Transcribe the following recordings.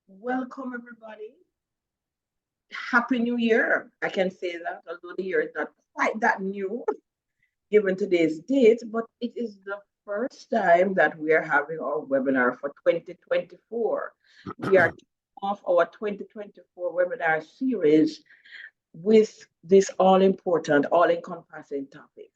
Welcome, everybody. Happy New Year. I can say that, although the year is not quite that new, given today's date, but it is the first time that we are having our webinar for 2024. We are off our 2024 webinar series with this all important, all encompassing topic,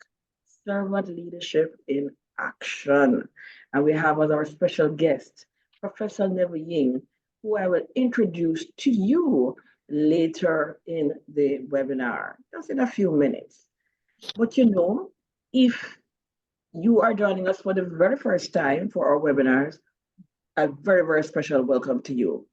servant leadership in action. And we have as our special guest, Professor Neville Ying, who I will introduce to you later in the webinar, just in a few minutes. But if you are joining us for the very first time for our webinars, a very, very special welcome to you.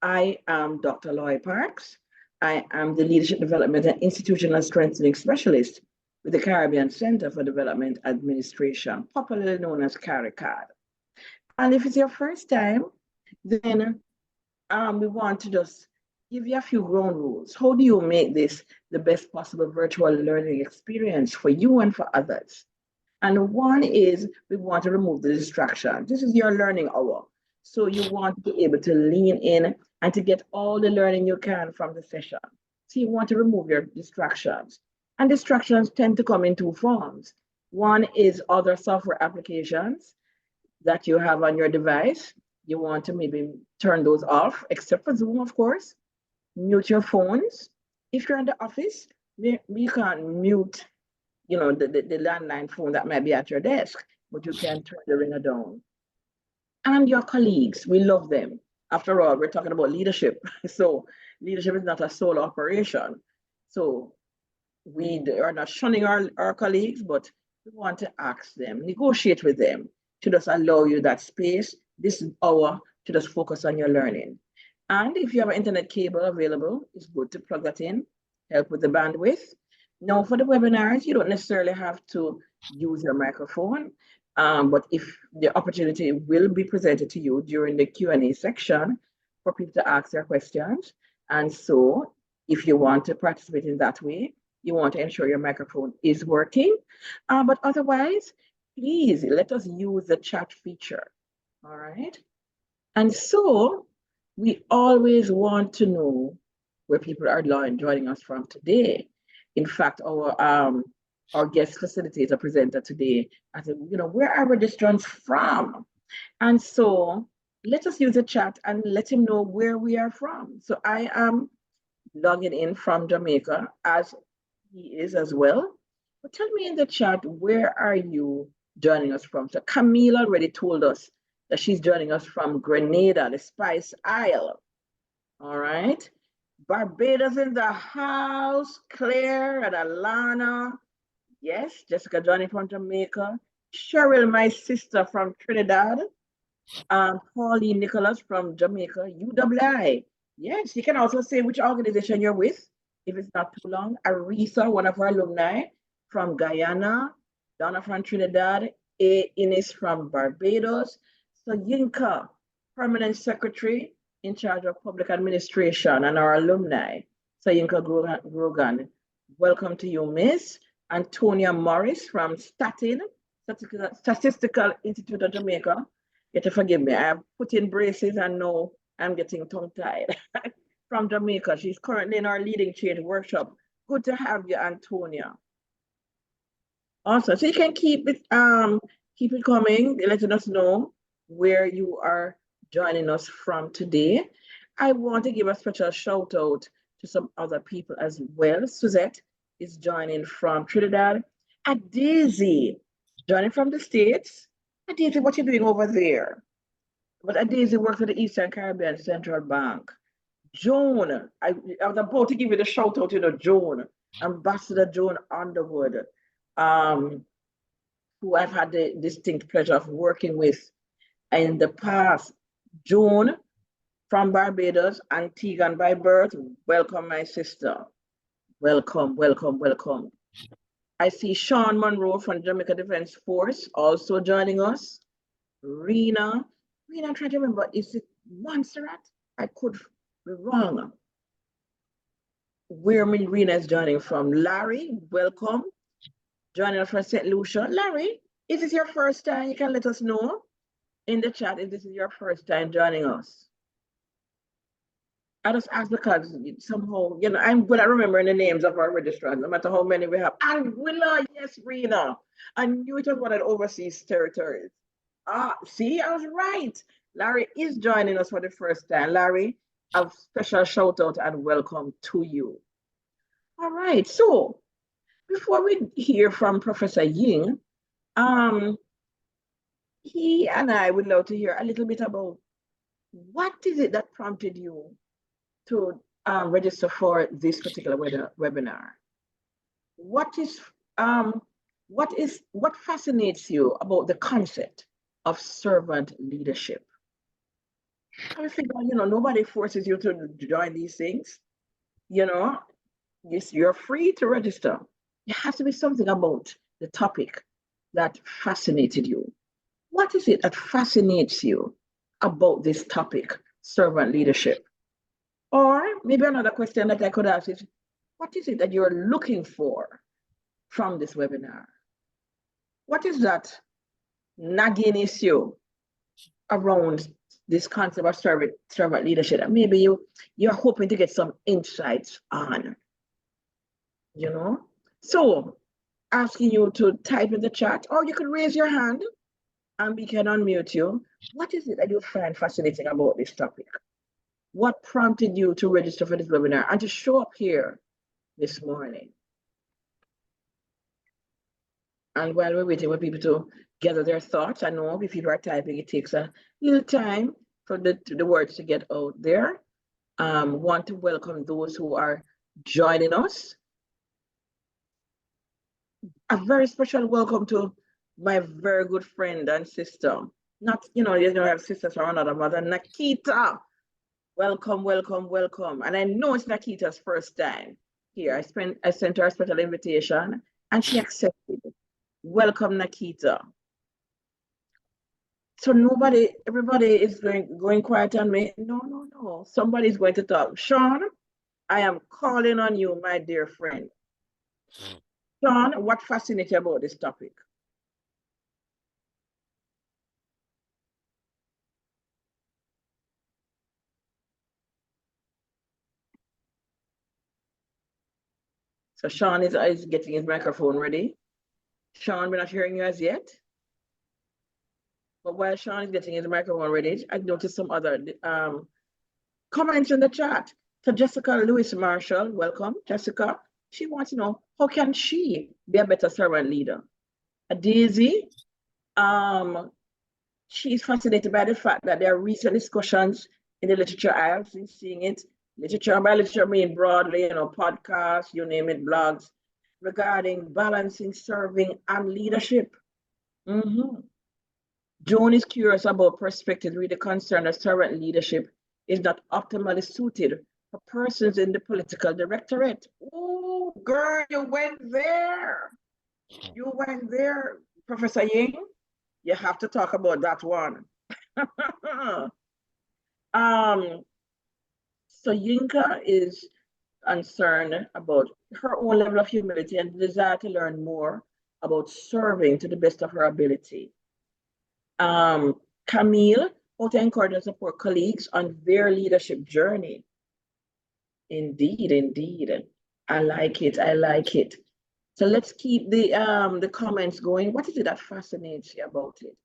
I am Dr. Loy Parks. I am the Leadership Development and Institutional Strengthening Specialist with the Caribbean Center for Development Administration, popularly known as CARICAD. And if it's your first time, then we want to just give you a few ground rules. How do you make this the best possible virtual learning experience for you and for others? And one is we want to remove the distraction. This is your learning hour. So you want to be able to lean in and to get all the learning you can from the session. So you want to remove your distractions. And distractions tend to come in two forms. One is other software applications that you have on your device. You want to maybe turn those off, except for Zoom, of course. Mute your phones. If you're in the office, you can't mute the landline phone that might be at your desk, but you can turn the ringer down. And your colleagues, we love them. After all, we're talking about leadership. So leadership is not a solo operation. So we are not shunning our colleagues, but we want to ask them, negotiate with them to just allow you that space, this hour, to just focus on your learning. And if you have an internet cable available, it's good to plug that in, help with the bandwidth. Now, for the webinars, you don't necessarily have to use your microphone, but if the opportunity will be presented to you during the Q&A section for people to ask their questions. And so if you want to participate in that way, you want to ensure your microphone is working. But otherwise, please let us use the chat feature, all right? And so we always want to know where people are joining us from today. In fact, our guest facilitator presenter today, I said, where are registrants from? And so let us use the chat and let him know where we are from. So I am logging in from Jamaica, as he is as well. But tell me in the chat, where are you joining us from? So Camille already told us that she's joining us from Grenada, the Spice Isle. All right. Barbados in the house, Claire and Alana. Yes, Jessica joining from Jamaica. Cheryl, my sister from Trinidad. Pauline Nicholas from Jamaica, UWI. Yes, you can also say which organization you're with, if it's not too long. Arisa, one of our alumni from Guyana. Donna from Trinidad. A. Innes from Barbados. So Yinka, Permanent Secretary in charge of Public Administration and our alumni. So Yinka Grogan, welcome to you, Miss. Antonia Morris from Statin, Statistical Institute of Jamaica. You have to forgive me, I have put in braces and now I'm getting tongue-tied. From Jamaica, she's currently in our Leading Change workshop. Good to have you, Antonia. Awesome, so you can keep it coming, letting us know where you are joining us from today. I want to give a special shout out to some other people as well. Suzette is joining from Trinidad. Daisy joining from the States. Daisy, what you doing over there? But Daisy works at the Eastern Caribbean Central Bank. Joan, I was about to give you the shout out, Joan, Ambassador Joan Underwood, who I've had the distinct pleasure of working with in the past. Joan from Barbados, Antigua by birth. Welcome, my sister. Welcome, welcome, welcome. I see Sean Monroe from Jamaica Defense Force also joining us. Rena, I'm trying to remember, is it Montserrat? I could be wrong. Where Rena is joining from. Larry, welcome. Joining us from St. Lucia. Larry, is this your first time? You can let us know. in the chat if this is your first time joining us. I just ask because somehow, I'm good at remembering the names of our registrants, no matter how many we have. And Willa, yes, Rena. I knew it was one of the overseas territories. See, I was right. Larry is joining us for the first time. Larry, a special shout out and welcome to you. All right, so before we hear from Professor Ying, he and I would love to hear a little bit about what is it that prompted you to register for this particular webinar. What fascinates you about the concept of servant leadership? I figure, nobody forces you to join these things. You're free to register. It has to be something about the topic that fascinated you. What is it that fascinates you about this topic, servant leadership? Or maybe another question that I could ask is, what is it that you're looking for from this webinar? What is that nagging issue around this concept of servant leadership that maybe you're hoping to get some insights on? So asking you to type in the chat, or you could raise your hand and we can unmute you. What is it that you find fascinating about this topic? What prompted you to register for this webinar and to show up here this morning? And while we're waiting for people to gather their thoughts, I know if people are typing, it takes a little time for the words to get out there. Want to welcome those who are joining us. A very special welcome to my very good friend and sister. Not, you have sisters from another mother, Nakita. Welcome, welcome, welcome. And I know it's Nakita's first time here. I sent her a special invitation and she accepted. Welcome, Nakita. So everybody is going quiet on me. No. Somebody's going to talk. Sean, I am calling on you, my dear friend. Sean, what fascinates you about this topic? So Sean is getting his microphone ready. Sean, we're not hearing you as yet. But while Sean is getting his microphone ready, I noticed some other comments in the chat. So Jessica Lewis Marshall, welcome. Jessica, she wants to know, how can she be a better servant leader? Daisy, she's fascinated by the fact that there are recent discussions in the literature. I have been seeing it. Literature, by literature, I mean broadly, podcasts, you name it, blogs, regarding balancing serving and leadership. Joan is curious about perspectives with the concern that servant leadership is not optimally suited for persons in the political directorate. Oh, girl, you went there. You went there, Professor Ying. You have to talk about that one. So Yinka is concerned about her own level of humility and desire to learn more about serving to the best of her ability. Camille, how to encourage and support colleagues on their leadership journey. Indeed. I like it. So let's keep the comments going. What is it that fascinates you about it?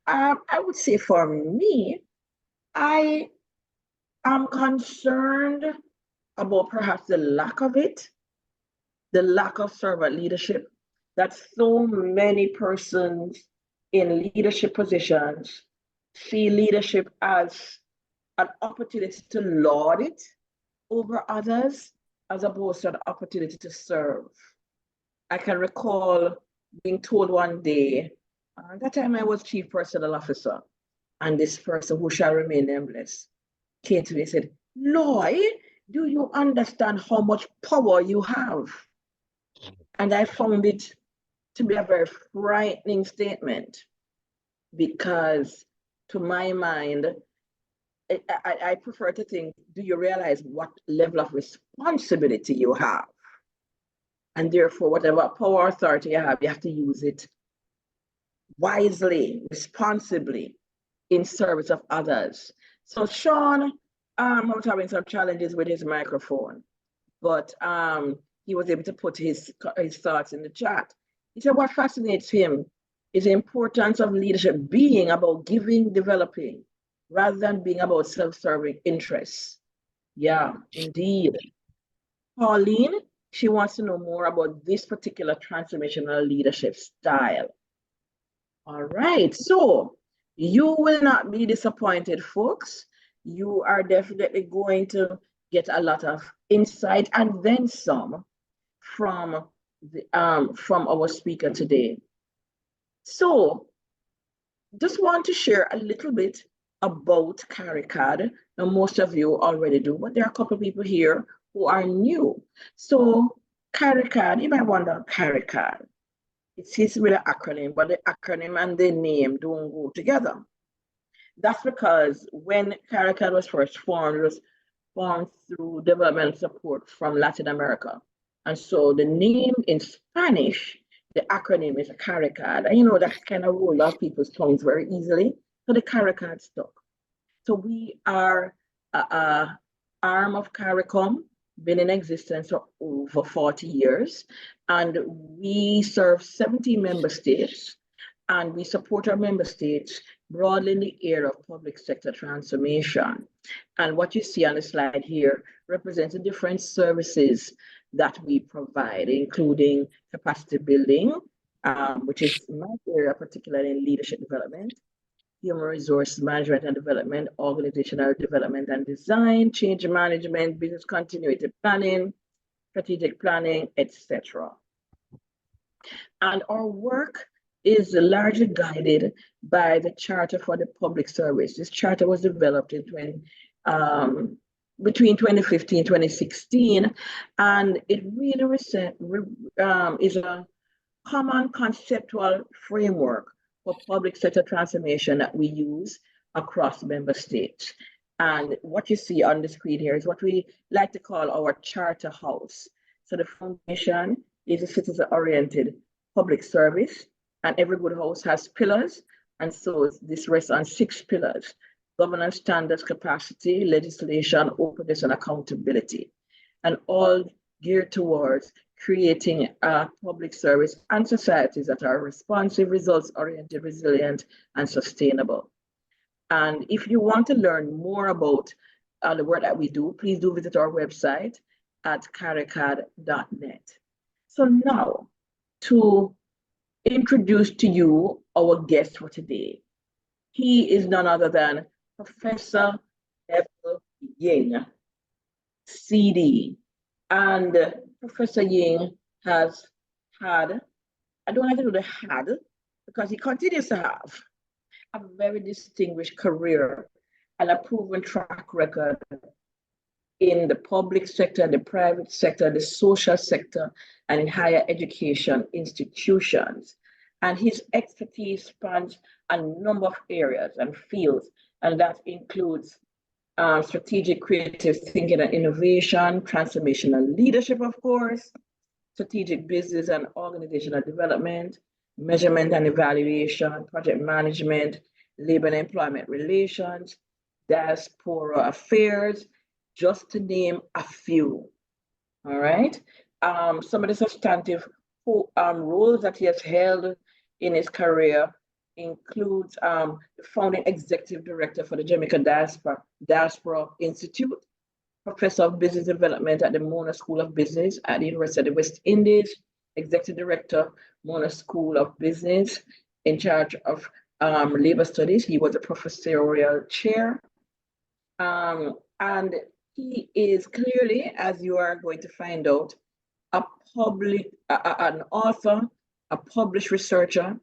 I would say for me, I am concerned about perhaps the lack of it, the lack of servant leadership, that so many persons in leadership positions see leadership as an opportunity to lord it over others as opposed to an opportunity to serve. I can recall being told one day, that time I was chief personnel officer, and this person who shall remain nameless came to me and said, Loy, do you understand how much power you have? And I found it to be a very frightening statement, because to my mind, I prefer to think, do you realize what level of responsibility you have? And therefore, whatever power or authority you have to use it wisely, responsibly. in service of others. So Sean was having some challenges with his microphone, but he was able to put his thoughts in the chat. He said what fascinates him is the importance of leadership being about giving, developing, rather than being about self-serving interests. Yeah, indeed. Pauline, she wants to know more about this particular transformational leadership style. All right, so you will not be disappointed, folks. You are definitely going to get a lot of insight and then some from our speaker today. So just want to share a little bit about CARICAD. Now, most of you already do, but there are a couple of people here who are new. So CARICAD, you might wonder, CARICAD. It seems with an acronym, but the acronym and the name don't go together. That's because when CARICAD was first formed, it was formed through development support from Latin America. And so the name in Spanish, the acronym is CARICAD. And you know, that kind of roll off people's tongues very easily. So the CARICAD stuck. So we are an arm of CARICOM, been in existence for over 40 years. And we serve 70 member states. And we support our member states broadly in the area of public sector transformation. And what you see on the slide here represents the different services that we provide, including capacity building, which is my area, particularly in leadership development, human resource management and development, organizational development and design, change management, business continuity planning, strategic planning, etc. And our work is largely guided by the Charter for the Public Service. This charter was developed in between 2015 and 2016, and it really is a common conceptual framework for public sector transformation that we use across member states. And what you see on the screen here is what we like to call our charter house. So the foundation is a citizen-oriented public service, and every good house has pillars, and so this rests on 6 pillars: governance, standards, capacity, legislation, openness, and accountability, and all geared towards creating a public service and societies that are responsive, results-oriented, resilient, and sustainable. And if you want to learn more about the work that we do, please do visit our website at caricad.net. So now, to introduce to you our guest for today. He is none other than Professor Neville Ying, CD. And Professor Ying has had, I don't like to do the had, because he continues to have a very distinguished career and a proven track record in the public sector, the private sector, the social sector, and in higher education institutions. And his expertise spans a number of areas and fields, and that includes strategic creative thinking and innovation, transformational leadership, of course, strategic business and organizational development, measurement and evaluation, project management, labor and employment relations, diaspora affairs, just to name a few. All right. Some of the substantive roles that he has held in his career includes the founding executive director for the Jamaica Diaspora Institute, professor of business development at the Mona School of Business at the University of the West Indies, executive director, Mona School of Business, in charge of labor studies. He was a professorial chair. And he is clearly, as you are going to find out, an author, a published researcher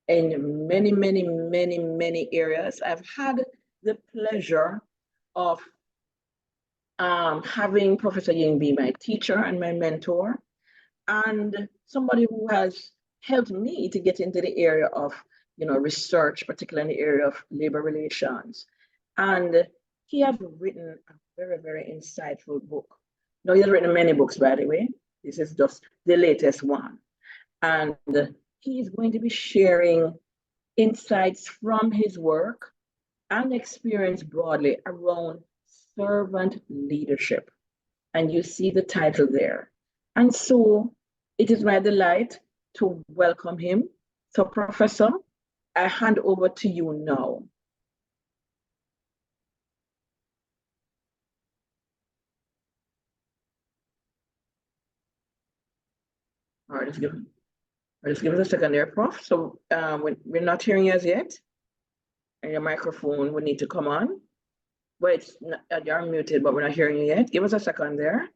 in many, many, many, many areas. I've had the pleasure of having Professor Ying be my teacher and my mentor, and somebody who has helped me to get into the area of research, particularly in the area of labor relations. And he has written a very, very insightful book. Now, he has written many books, by the way. This is just the latest one. And he is going to be sharing insights from his work and experience broadly around servant leadership. And you see the title there. And so it is my delight to welcome him. So, Professor, I hand over to you now. All right, just give us a second there, Prof. So we're not hearing you as yet. And your microphone would need to come on. But it's not, you're muted, but we're not hearing you yet. Give us a second there.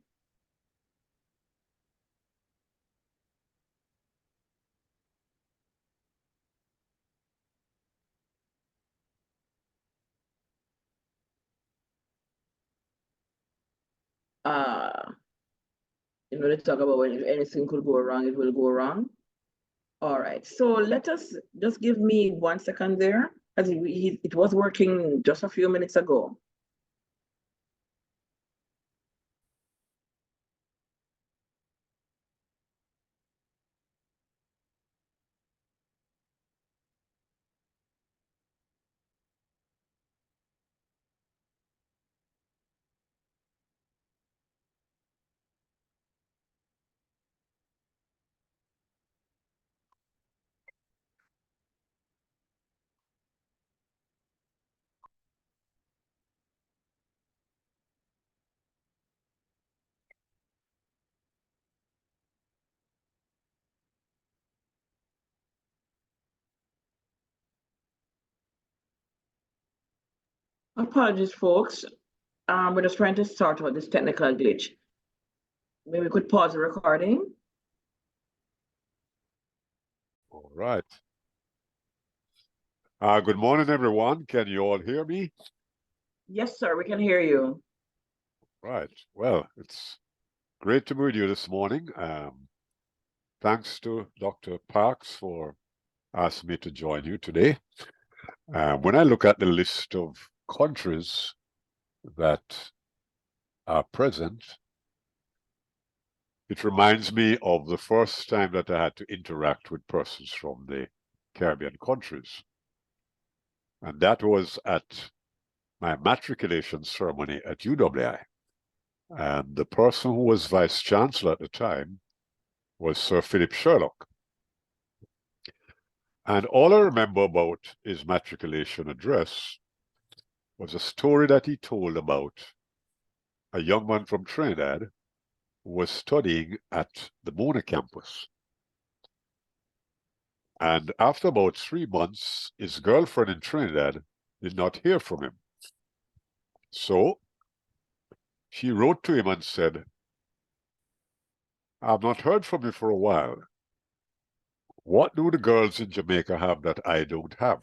Let's talk about when if anything could go wrong, it will go wrong. All right, so let us just give me 1 second there, as it was working just a few minutes ago. Apologies, folks. We're just trying to sort out this technical glitch. Maybe we could pause the recording. All right. Good morning, everyone. Can you all hear me? Yes, sir, we can hear you. Right. Well, it's great to be with you this morning. Thanks to Dr. Parks for asking me to join you today. When I look at the list of countries that are present, it reminds me of the first time that I had to interact with persons from the Caribbean countries. And that was at my matriculation ceremony at UWI. And the person who was vice chancellor at the time was Sir Philip Sherlock. And all I remember about his matriculation address was a story that he told about a young man from Trinidad who was studying at the Mona campus. And after about 3 months, his girlfriend in Trinidad did not hear from him. So she wrote to him and said, "I've not heard from you for a while. What do the girls in Jamaica have that I don't have?"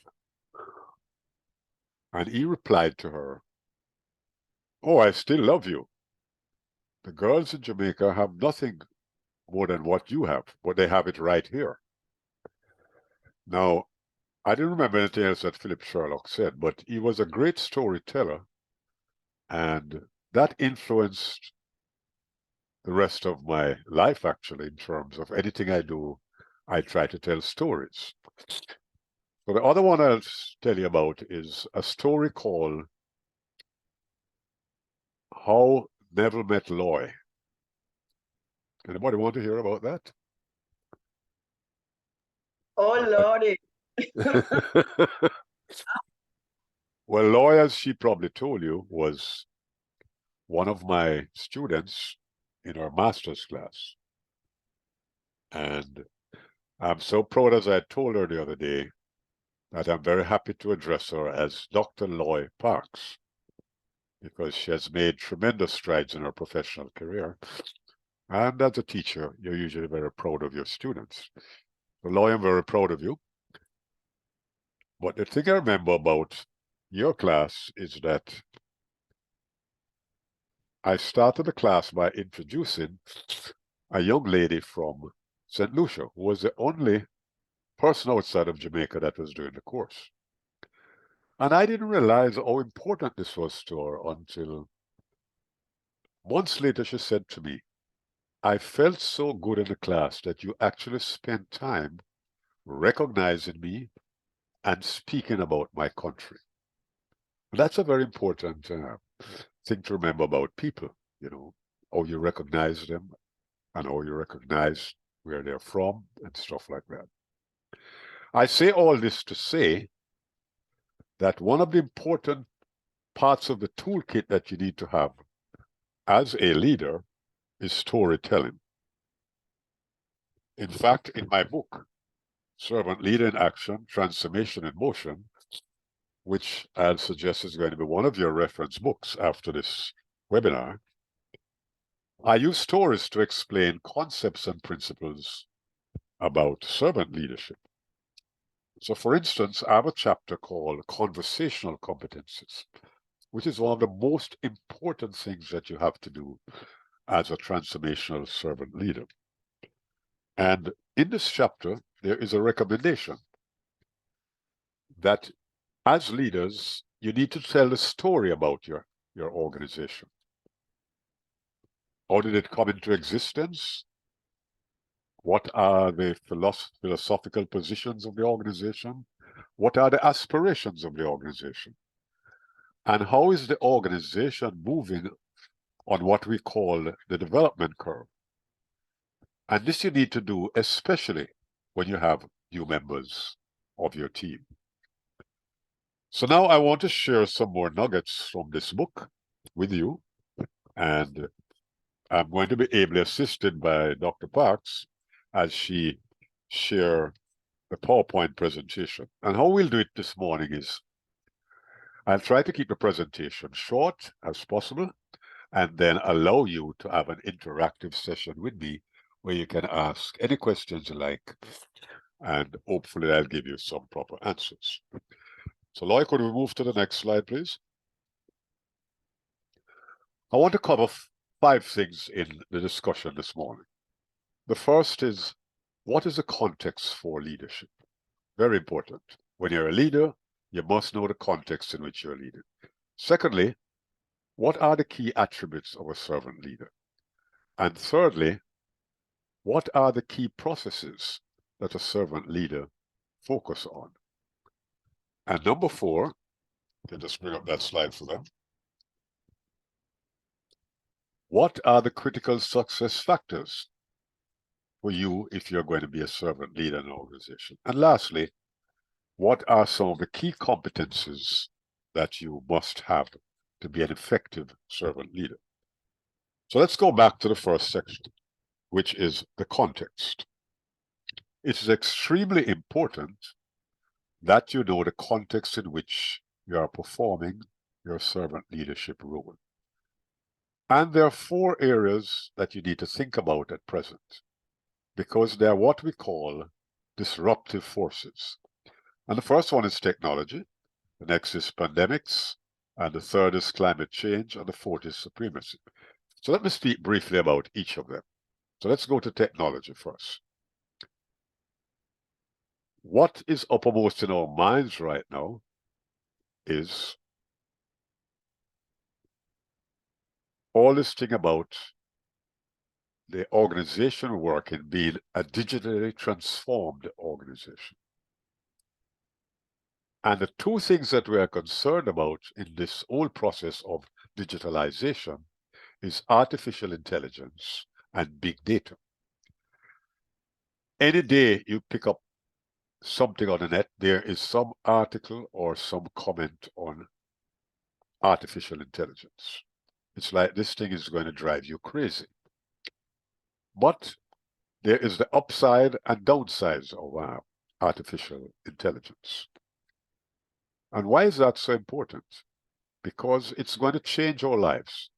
And he replied to her, "Oh, I still love you. The girls in Jamaica have nothing more than what you have, but they have it right here." Now, I didn't remember anything else that Philip Sherlock said, but he was a great storyteller, and that influenced the rest of my life, actually, in terms of anything I do, I try to tell stories. So the other one I'll tell you about is a story called How Neville Met Loy. Anybody want to hear about that? Oh, Lordy. Well, Loy, as she probably told you, was one of my students in our master's class. And I'm so proud, as I told her the other day, that I'm very happy to address her as Dr. Loy Parks, because she has made tremendous strides in her professional career. And as a teacher, you're usually very proud of your students. So, Loy, I'm very proud of you. But the thing I remember about your class is that I started the class by introducing a young lady from St. Lucia, who was the only person outside of Jamaica that was doing the course. And I didn't realize how important this was to her until months later she said to me, "I felt so good in the class that you actually spent time recognizing me and speaking about my country." That's a very important thing to remember about people, you know, how you recognize them and how you recognize where they're from and stuff like that. I say all this to say that one of the important parts of the toolkit that you need to have as a leader is storytelling. In fact, in my book, Servant Leader in Action, Transformation in Motion, which I'll suggest is going to be one of your reference books after this webinar, I use stories to explain concepts and principles about servant leadership. So, for instance, I have a chapter called Conversational Competencies, which is one of the most important things that you have to do as a transformational servant leader. And in this chapter, there is a recommendation that as leaders, you need to tell a story about your organization. How did it come into existence? What are the philosophical positions of the organization? What are the aspirations of the organization? And how is the organization moving on what we call the development curve? And this you need to do, especially when you have new members of your team. So now I want to share some more nuggets from this book with you. And I'm going to be ably assisted by Dr. Parks as she share the PowerPoint presentation. And how we'll do it this morning is I'll try to keep the presentation short as possible and then allow you to have an interactive session with me where you can ask any questions you like, and hopefully I'll give you some proper answers. So, Loy, could we move to the next slide, please? I want to cover 5 things in the discussion this morning. The first is, what is the context for leadership? Very important. When you're a leader, you must know the context in which you're leading. Secondly, what are the key attributes of a servant leader? And thirdly, what are the key processes that a servant leader focus on? And number 4, can just bring up that slide for them. What are the critical success factors for you if you're going to be a servant leader in an organization? And lastly, what are some of the key competencies that you must have to be an effective servant leader? So let's go back to the first section, which is the context. It is extremely important that you know the context in which you are performing your servant leadership role. And there are 4 areas that you need to think about at present, because they are what we call disruptive forces. And the first one is technology, the next is pandemics, and the third is climate change, and the fourth is supremacy. So let me speak briefly about each of them. So let's go to technology first. What is uppermost in our minds right now is all this thing about the organization working being a digitally transformed organization. And the 2 things that we are concerned about in this whole process of digitalization is artificial intelligence and big data. Any day you pick up something on the net, there is some article or some comment on artificial intelligence. It's like this thing is going to drive you crazy. But there is the upside and downsides of artificial intelligence. And why is that so important? Because it's going to change our lives.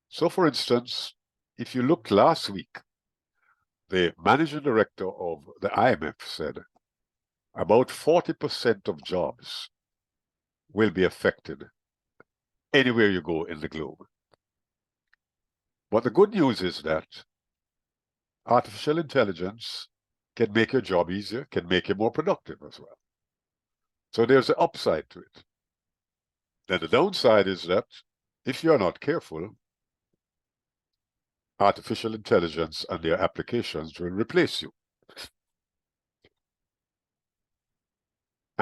So, for instance, if you looked last week, the managing director of the IMF said about 40% of jobs will be affected anywhere you go in the globe. But the good news is that artificial intelligence can make your job easier, can make you more productive as well. So there's an upside to it. Then the downside is that if you're not careful, artificial intelligence and their applications will replace you.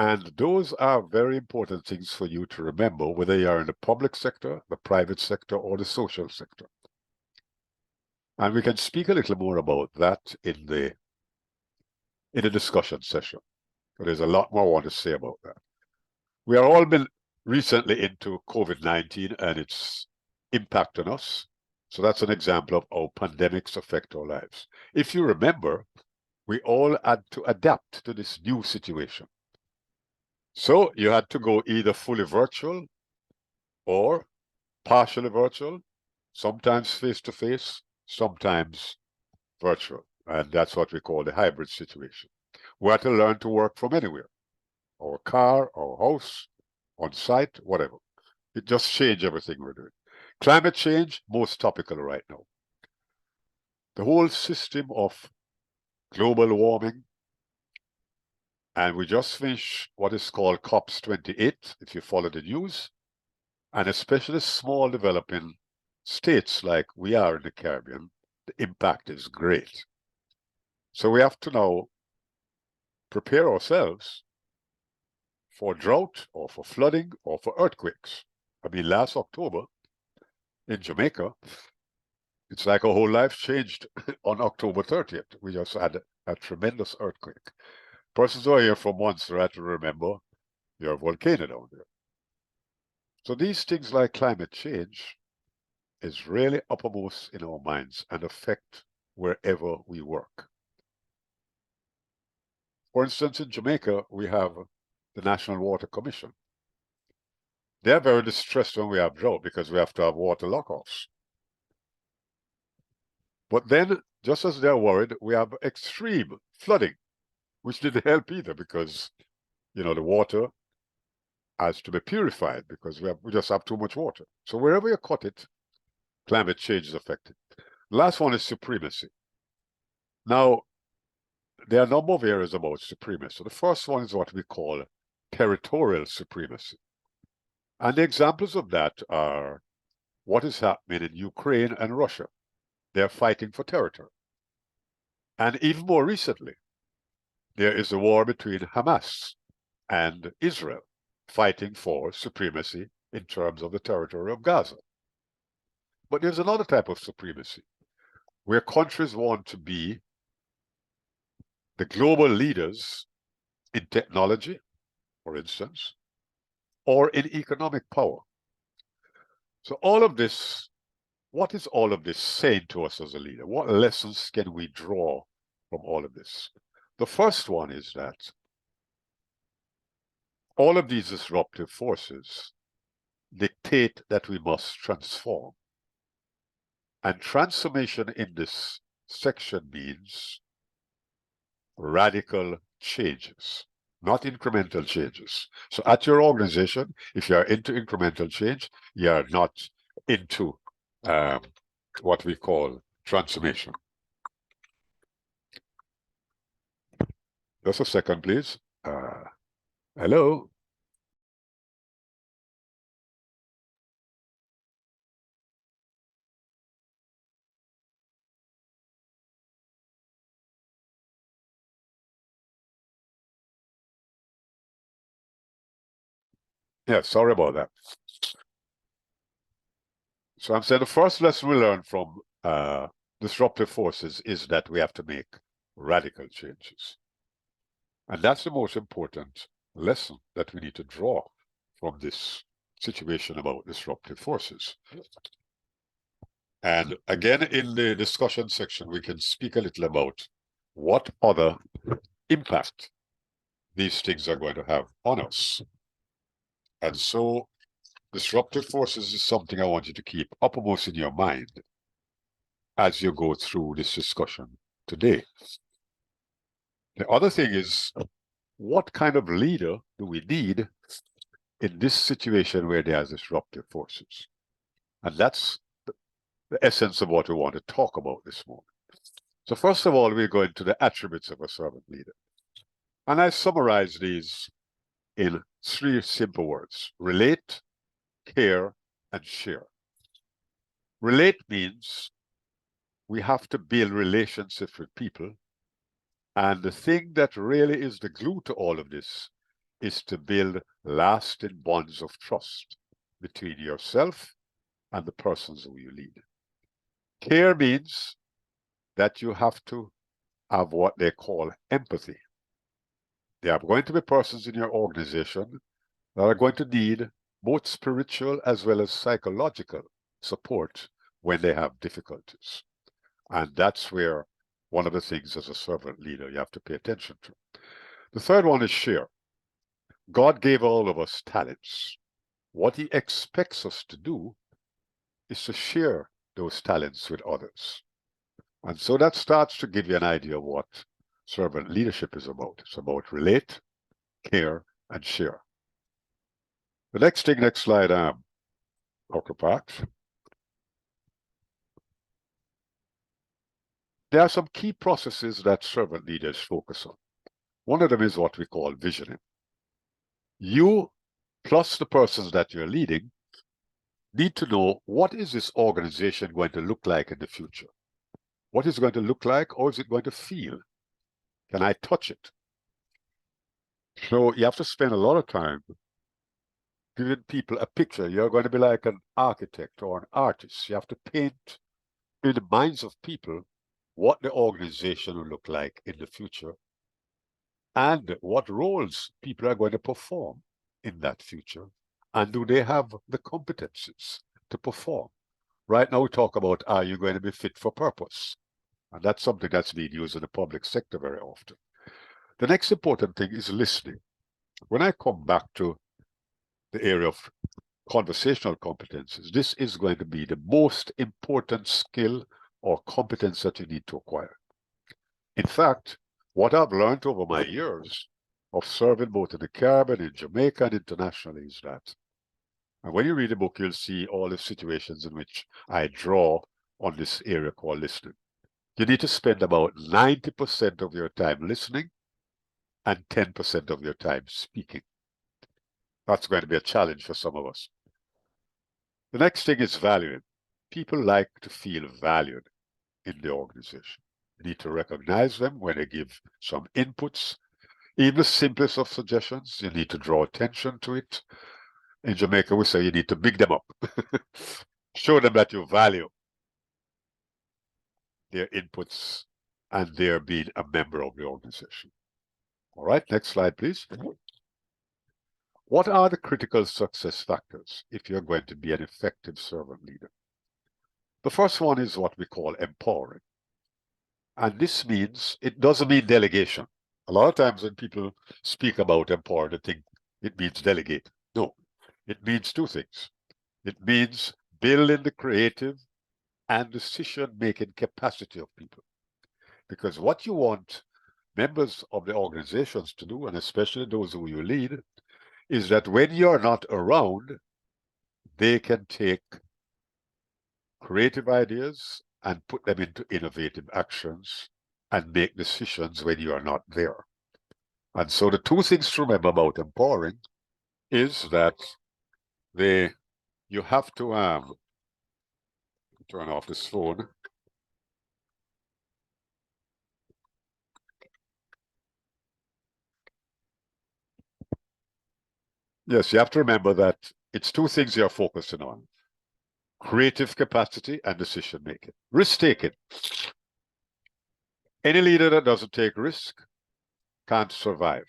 And those are very important things for you to remember, whether you are in the public sector, the private sector, or the social sector. And we can speak a little more about that in the discussion session. But there's a lot more I want to say about that. We have all been recently into COVID-19 and its impact on us. So that's an example of how pandemics affect our lives. If you remember, we all had to adapt to this new situation. So you had to go either fully virtual or partially virtual, sometimes face-to-face, sometimes virtual. And that's what we call the hybrid situation. We had to learn to work from anywhere, our car, our house, on site, whatever. It just changed everything we're doing. Climate change, most topical right now. The whole system of global warming, and we just finished what is called COP28, if you follow the news, and especially small developing states like we are in the Caribbean, the impact is great. So we have to now prepare ourselves for drought or for flooding or for earthquakes. I mean, last October in Jamaica, it's like our whole life changed on October 30th. We just had a tremendous earthquake. Persons who are here for months had to remember you're a volcano down there. So these things like climate change is really uppermost in our minds and affect wherever we work. For instance, in Jamaica, we have the National Water Commission. They're very distressed when we have drought because we have to have water lockoffs. But then, just as they're worried, we have extreme flooding, which didn't help either because, you know, the water has to be purified because we just have too much water. So wherever you cut it, climate change is affected. Last one is supremacy. Now, there are a number of areas about supremacy. The first one is what we call territorial supremacy. And the examples of that are what is happening in Ukraine and Russia. They're fighting for territory. And even more recently, there is a war between Hamas and Israel, fighting for supremacy in terms of the territory of Gaza. But there's another type of supremacy, where countries want to be the global leaders in technology, for instance, or in economic power. So all of this, what is all of this saying to us as a leader? What lessons can we draw from all of this? The first one is that all of these disruptive forces dictate that we must transform. And transformation in this section means radical changes, not incremental changes. So at your organization, if you are into incremental change, you are not into what we call transformation. Just a second, please. Hello? Yeah, sorry about that. So I'm saying the first lesson we learn from disruptive forces is that we have to make radical changes. And that's the most important lesson that we need to draw from this situation about disruptive forces. And again, in the discussion section, we can speak a little about what other impact these things are going to have on us. And so disruptive forces is something I want you to keep uppermost in your mind as you go through this discussion today. The other thing is, what kind of leader do we need in this situation where there are disruptive forces? And that's the essence of what we want to talk about this morning. So first of all, we're going to the attributes of a servant leader. And I summarize these in 3 simple words: relate, care, and share. Relate means we have to build relationships with people. And the thing that really is the glue to all of this is to build lasting bonds of trust between yourself and the persons who you lead. Care means that you have to have what they call empathy. There are going to be persons in your organization that are going to need both spiritual as well as psychological support when they have difficulties. And that's where one of the things as a servant leader you have to pay attention to. The third one is share. God gave all of us talents. What he expects us to do is to share those talents with others. And so that starts to give you an idea of what servant leadership is about. It's about relate, care, and share. The next thing, next slide, Dr. Parks. There are some key processes that servant leaders focus on. One of them is what we call visioning. You plus the persons that you're leading need to know, what is this organization going to look like in the future? What is it going to look like? Or is it going to feel? Can I touch it? So you have to spend a lot of time giving people a picture. You're going to be like an architect or an artist. You have to paint in the minds of people what the organization will look like in the future and what roles people are going to perform in that future. And do they have the competencies to perform? Right now we talk about, are you going to be fit for purpose? And that's something that's being used in the public sector very often. The next important thing is listening. When I come back to the area of conversational competencies, this is going to be the most important skill or competence that you need to acquire. In fact, what I've learned over my years of serving both in the Caribbean, in Jamaica, and internationally is that, and when you read the book, you'll see all the situations in which I draw on this area called listening. You need to spend about 90% of your time listening and 10% of your time speaking. That's going to be a challenge for some of us. The next thing is valuing. People like to feel valued in the organization. You need to recognize them when they give some inputs. Even the simplest of suggestions, you need to draw attention to it. In Jamaica, we say you need to big them up. Show them that you value their inputs and their being a member of the organization. All right, next slide, please. What are the critical success factors if you're going to be an effective servant leader? The first one is what we call empowering. And this means, it doesn't mean delegation. A lot of times when people speak about empower, they think it means delegate. No, it means two things. It means building the creative and decision-making capacity of people. Because what you want members of the organizations to do, and especially those who you lead, is that when you're not around, they can take creative ideas and put them into innovative actions and make decisions when you are not there. And so the two things to remember about empowering is that you have to turn off this phone. Yes, you have to remember that it's two things you're focusing on: creative capacity and decision making. Risk taking. Any leader that doesn't take risk can't survive.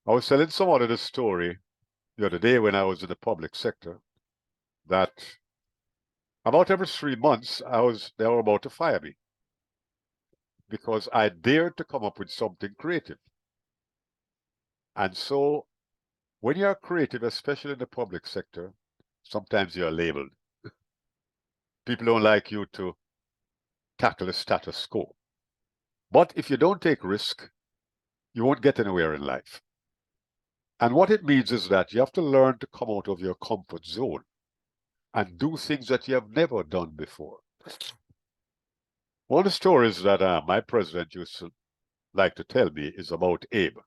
I was telling someone this story the other day when I was in the public sector, that about every 3 months they were about to fire me because I dared to come up with something creative. And so when you're creative, especially in the public sector, sometimes you're labeled. People don't like you to tackle the status quo. But if you don't take risk, you won't get anywhere in life. And what it means is that you have to learn to come out of your comfort zone and do things that you have never done before. One of the stories that my president used to like to tell me is about Abe.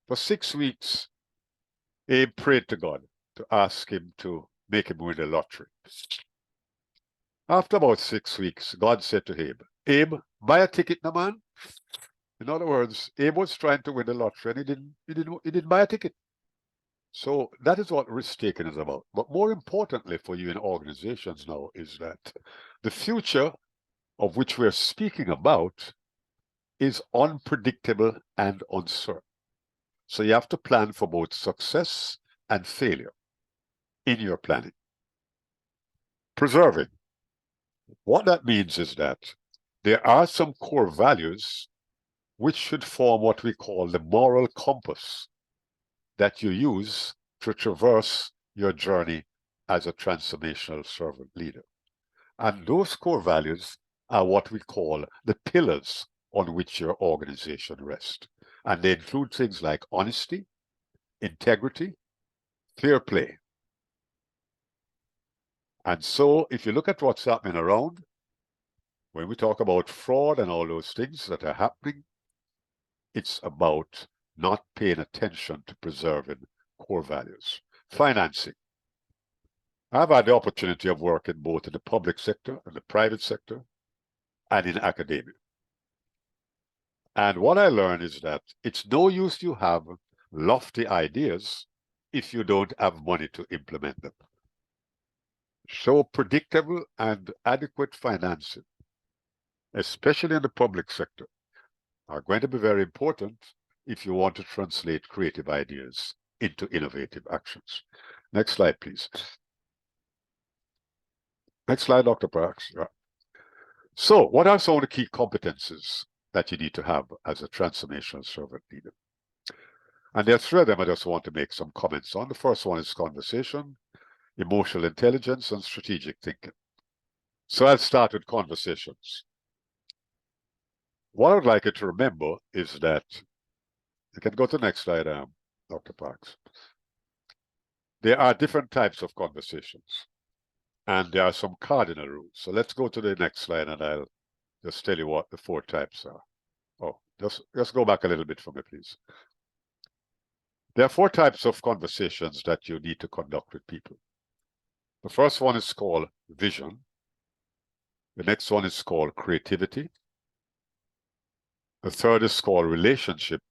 For 6 weeks, Abe prayed to God to ask him to make him win the lottery. After about 6 weeks, God said to Abe, "Abe, buy a ticket now, man. In other words, Abe was trying to win the lottery and he didn't buy a ticket. So that is what risk taking is about. But more importantly for you in organizations now is that the future of which we're speaking about is unpredictable and uncertain. So you have to plan for both success and failure in your planning. Preserving. What that means is that there are some core values which should form what we call the moral compass that you use to traverse your journey as a transformational servant leader. And those core values are what we call the pillars on which your organization rests. And they include things like honesty, integrity, fair play. And so if you look at what's happening around, when we talk about fraud and all those things that are happening, it's about not paying attention to preserving core values. Financing. I've had the opportunity of working both in the public sector and the private sector and in academia. And what I learned is that it's no use you have lofty ideas if you don't have money to implement them. So predictable and adequate financing, especially in the public sector, are going to be very important if you want to translate creative ideas into innovative actions. Next slide, please. Next slide, Dr. Parks. Yeah. So what are some of the key competencies that you need to have as a transformational servant leader? And there are three of them I just want to make some comments on. The first one is conversation, emotional intelligence, and strategic thinking. So I'll start with conversations. What I would like you to remember is that, you can go to the next slide, Dr. Parks. There are different types of conversations, and there are some cardinal rules. So let's go to the next slide, and I'll just tell you what the four types are. Oh, just go back a little bit for me, please. There are four types of conversations that you need to conduct with people. The first one is called vision. The next one is called creativity. The third is called relationship.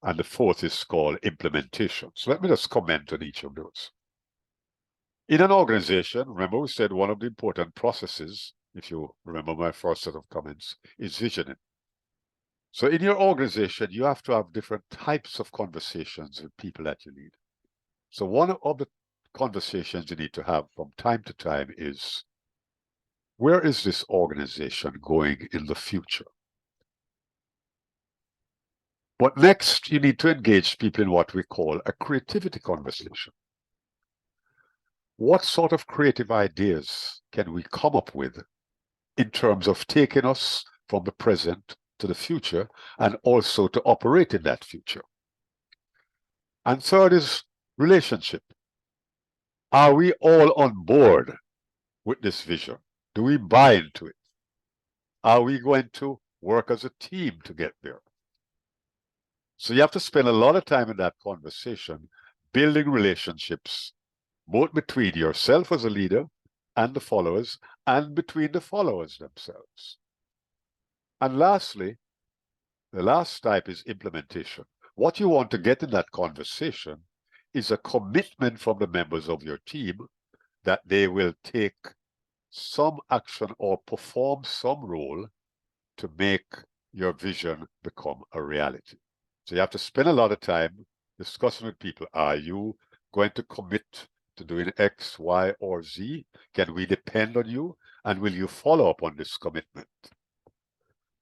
And the fourth is called implementation. So let me just comment on each of those. In an organization, remember we said one of the important processes, if you remember my first set of comments, is visioning. So in your organization, you have to have different types of conversations with people that you lead. So one of the conversations you need to have from time to time is, where is this organization going in the future? But next, you need to engage people in what we call a creativity conversation. What sort of creative ideas can we come up with in terms of taking us from the present to the future and also to operate in that future? And third is relationship. Are we all on board with this vision? Do we buy into it? Are we going to work as a team to get there? So you have to spend a lot of time in that conversation building relationships, both between yourself as a leader and the followers, and between the followers themselves. And lastly, the last type is implementation. What you want to get in that conversation is a commitment from the members of your team that they will take some action or perform some role to make your vision become a reality. So you have to spend a lot of time discussing with people. Are you going to commit to doing X, Y, or Z? Can we depend on you? And will you follow up on this commitment?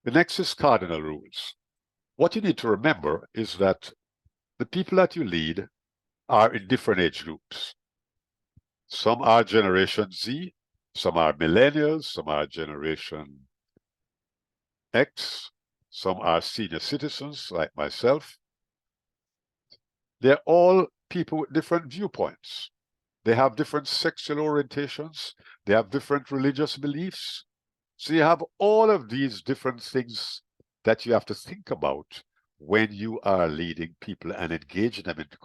The next is cardinal rules. What you need to remember is that the people that you lead are in different age groups. Some are Generation Z, some are millennials, some are Generation X, some are senior citizens like myself. They're all people with different viewpoints. They have different sexual orientations. They have different religious beliefs. So you have all of these different things that you have to think about when you are leading people and engaging them into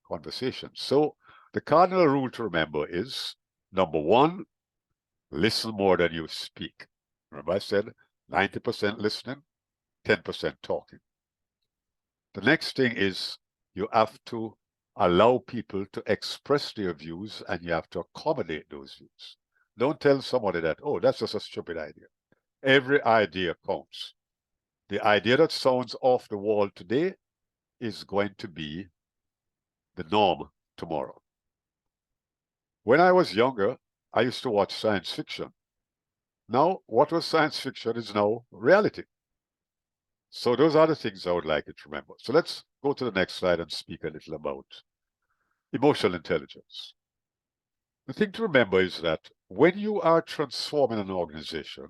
conversations. So the cardinal rule to remember is, number one, listen more than you speak. Remember I said 90% listening, 10% talking. The next thing is you have to allow people to express their views, and you have to accommodate those views. Don't tell somebody that, oh, that's just a stupid idea. Every idea counts. The idea that sounds off the wall today is going to be the norm tomorrow. When I was younger, I used to watch science fiction. Now, what was science fiction is now reality. So those are the things I would like you to remember. So let's go to the next slide and speak a little about emotional intelligence. The thing to remember is that when you are transforming an organization,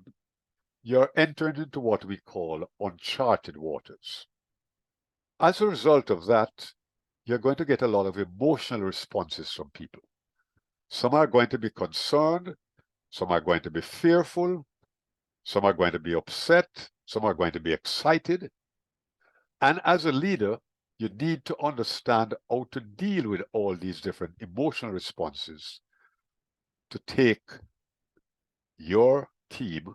you're entering into what we call uncharted waters. As a result of that, you're going to get a lot of emotional responses from people. Some are going to be concerned, some are going to be fearful, some are going to be upset, some are going to be excited. And as a leader, you need to understand how to deal with all these different emotional responses to take your team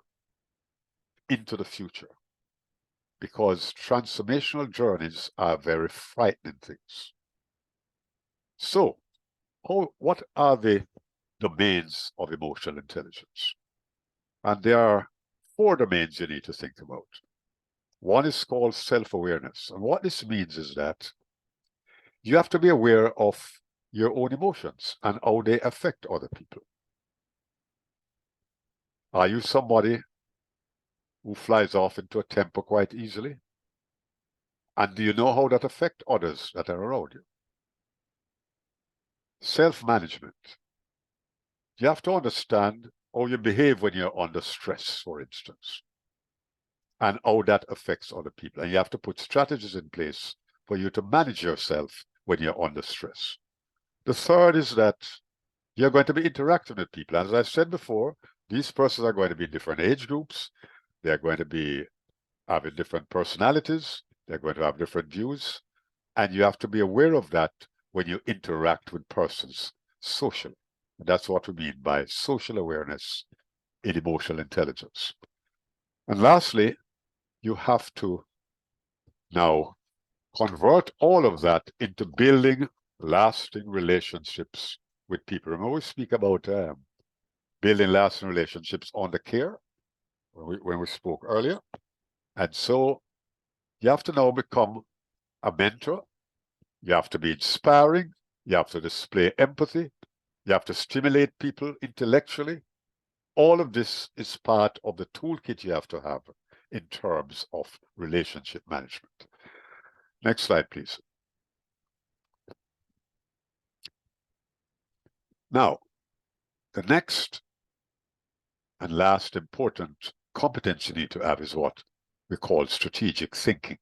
into the future. Because transformational journeys are very frightening things. So, what are the domains of emotional intelligence? And there are 4 domains you need to think about. One is called self-awareness. And what this means is that you have to be aware of your own emotions and how they affect other people. Are you somebody who flies off into a temper quite easily? And do you know how that affects others that are around you? Self-management. You have to understand how you behave when you're under stress, for instance, and how that affects other people. And you have to put strategies in place for you to manage yourself when you're under stress. The third is that you're going to be interacting with people. As I said before, these persons are going to be in different age groups. They're going to be having different personalities. They're going to have different views. And you have to be aware of that when you interact with persons socially. And that's what we mean by social awareness in emotional intelligence. And lastly, you have to now convert all of that into building lasting relationships with people. Remember, we speak about building lasting relationships on the care when we spoke earlier. And so you have to now become a mentor. You have to be inspiring. You have to display empathy. You have to stimulate people intellectually. All of this is part of the toolkit you have to have in terms of relationship management. Next slide, please. Now, the next and last important competence you need to have is what we call strategic thinking.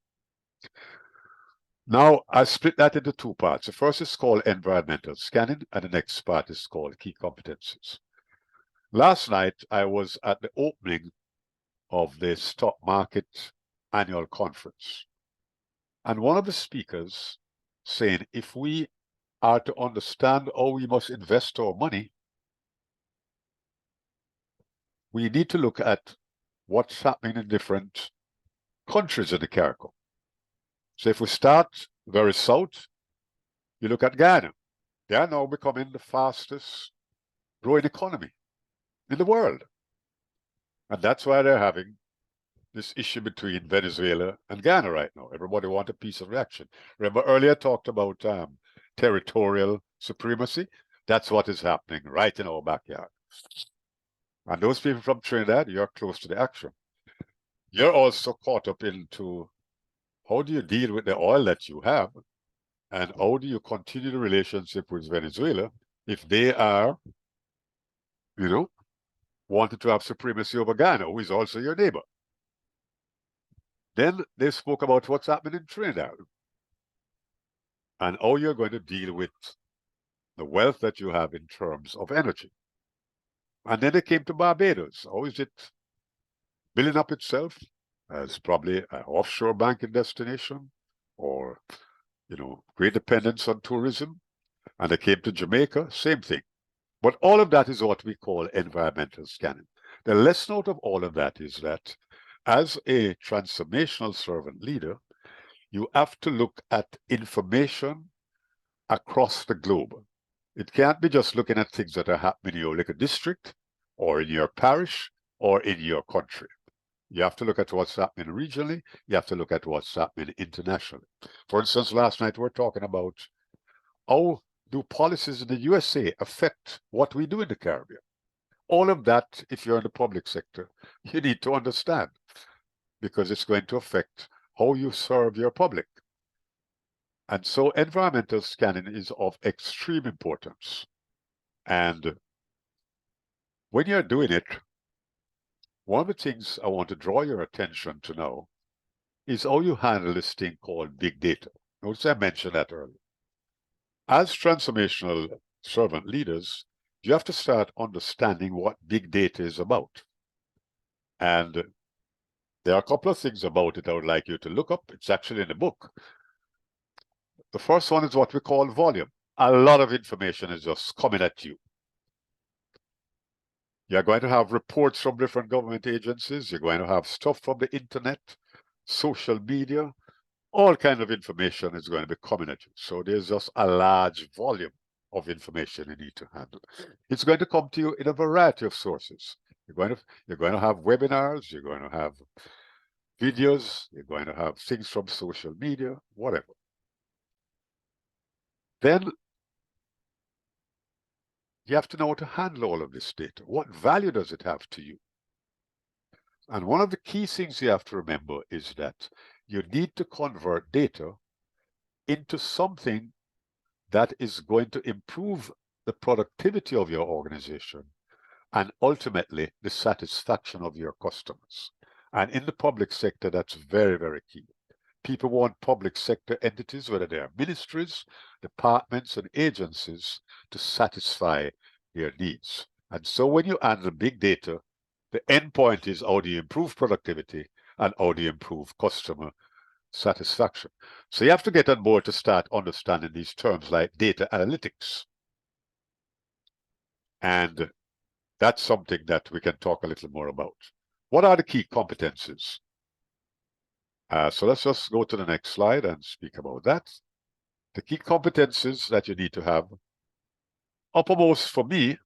Now, I split that into 2 parts. The first is called environmental scanning, and the next part is called key competencies. Last night, I was at the opening of the stock market annual conference. And one of the speakers saying, if we are to understand how we must invest our money, we need to look at what's happening in different countries in the CARICAD. So if we start very south, you look at Ghana. They are now becoming the fastest growing economy in the world. And that's why they're having this issue between Venezuela and Ghana right now. Everybody wants a piece of reaction. Remember earlier I talked about territorial supremacy? That's what is happening right in our backyard. And those people from Trinidad, you're close to the action. You're also caught up into how do you deal with the oil that you have, and how do you continue the relationship with Venezuela if they are, wanted to have supremacy over Ghana, who is also your neighbor. Then they spoke about what's happening in Trinidad and how you're going to deal with the wealth that you have in terms of energy. And then they came to Barbados. How is it building up itself as probably an offshore banking destination or, great dependence on tourism? And they came to Jamaica, same thing. But all of that is what we call environmental scanning. The lesson out of all of that is that as a transformational servant leader, you have to look at information across the globe. It can't be just looking at things that are happening in your little district or in your parish or in your country. You have to look at what's happening regionally. You have to look at what's happening internationally. For instance, last night we were talking about how do policies in the USA affect what we do in the Caribbean? All of that, if you're in the public sector, you need to understand because it's going to affect how you serve your public. And so environmental scanning is of extreme importance. And when you're doing it, one of the things I want to draw your attention to now is how you handle this thing called big data. Notice I mentioned that earlier. As transformational servant leaders, you have to start understanding what big data is about. And there are a couple of things about it I would like you to look up. It's actually in the book. The first one is what we call volume. A lot of information is just coming at you. You're going to have reports from different government agencies. You're going to have stuff from the internet, social media, all kinds of information is going to be coming at you. So there's just a large volume of information you need to handle. It's going to come to you in a variety of sources. You're going to have webinars, you're going to have videos, you're going to have things from social media, whatever. Then you have to know how to handle all of this data. What value does it have to you? And one of the key things you have to remember is that you need to convert data into something that is going to improve the productivity of your organization and ultimately the satisfaction of your customers. And in the public sector, that's very, very key. People want public sector entities, whether they are ministries, departments, and agencies, to satisfy their needs. And so when you handle big data, the end point is how do you improve productivity and how do you improve customer satisfaction. So you have to get on board to start understanding these terms like data analytics. And that's something that we can talk a little more about. What are the key competencies? So let's just go to the next slide and speak about that. The key competencies that you need to have, uppermost for me,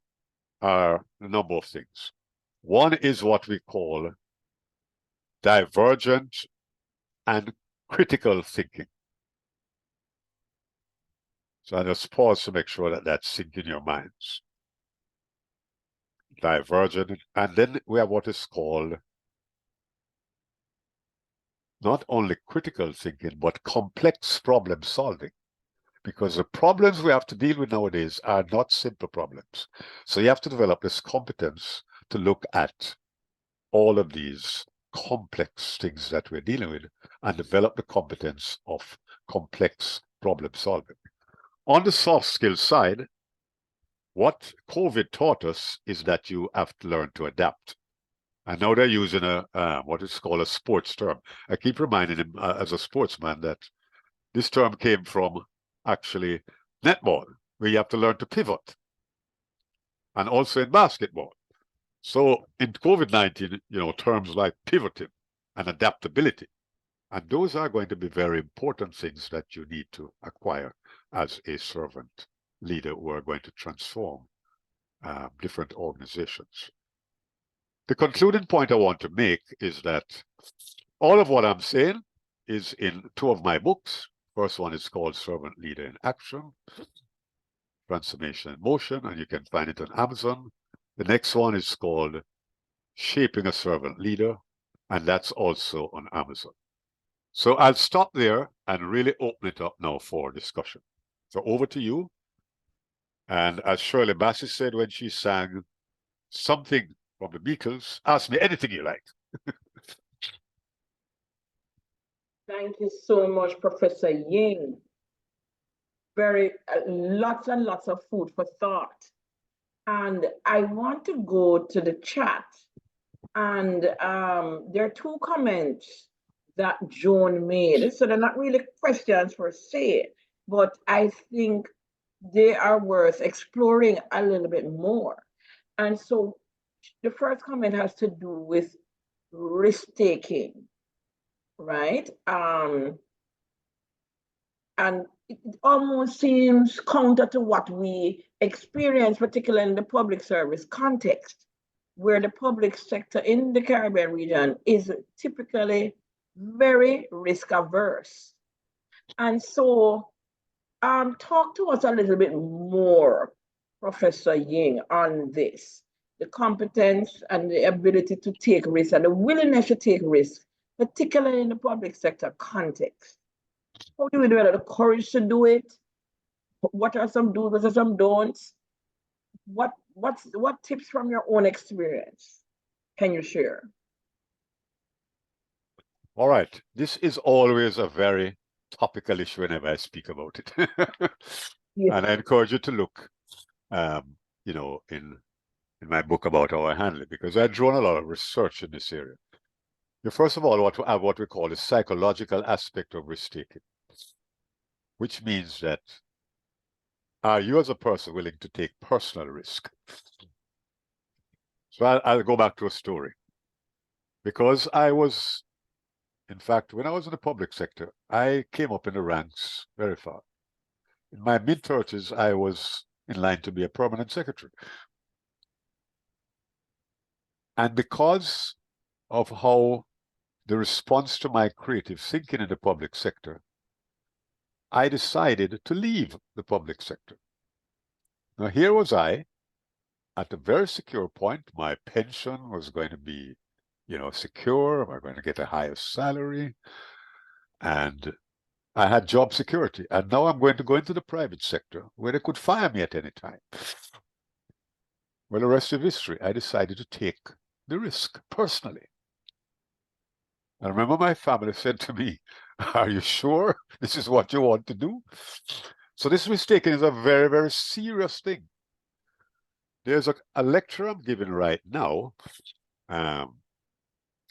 are a number of things. One is what we call divergent and critical thinking. So I just pause to make sure that that's sinking in your minds. Divergent, and then we have what is called not only critical thinking, but complex problem solving. Because the problems we have to deal with nowadays are not simple problems. So you have to develop this competence to look at all of these complex things that we're dealing with and develop the competence of complex problem solving. On the soft skills side, what COVID taught us is that you have to learn to adapt. And now they're using what is called a sports term. I keep reminding him as a sportsman that this term came from actually netball, where you have to learn to pivot, and also in basketball. So in COVID-19, terms like pivoting and adaptability, and those are going to be very important things that you need to acquire as a servant leader who are going to transform different organizations. The concluding point I want to make is that all of what I'm saying is in two of my books. First one is called Servant Leader in Action, Transformation in Motion, and you can find it on Amazon. The next one is called Shaping a Servant Leader, and that's also on Amazon. So I'll stop there and really open it up now for discussion. So over to you. And as Shirley Bassey said when she sang something from the Beatles, ask me anything you like. Thank you so much, Professor Ying. Lots and lots of food for thought. And I want to go to the chat. And there are two comments that Joan made. So they're not really questions per se, but I think they are worth exploring a little bit more. And so the first comment has to do with risk-taking, right? And it almost seems counter to what we experience, particularly in the public service context, where the public sector in the Caribbean region is typically very risk averse. And so, talk to us a little bit more, Professor Ying, on this, the competence and the ability to take risks and the willingness to take risks, particularly in the public sector context. How do we develop the courage to do it? What are some do's? What are some don'ts? What tips from your own experience can you share? All right. This is always a very topical issue whenever I speak about it. Yes. And I encourage you to look, you know, in my book about how I handle it, because I've drawn a lot of research in this area. You first of all want to have what we call the psychological aspect of risk-taking, which means that are you as a person willing to take personal risk? So I'll go back to a story. Because I was, in fact, when I was in the public sector, I came up in the ranks very far. In my mid-30s, I was in line to be a permanent secretary. And because of how the response to my creative thinking in the public sector, I decided to leave the public sector. Now, here was I at a very secure point. My pension was going to be, you know, secure. I'm going to get a higher salary. And I had job security. And now I'm going to go into the private sector where they could fire me at any time. Well, the rest of history, I decided to take the risk personally. I remember my family said to me, "Are you sure this is what you want to do?" So this risk-taking is a very, very serious thing. There's a lecture I'm giving right now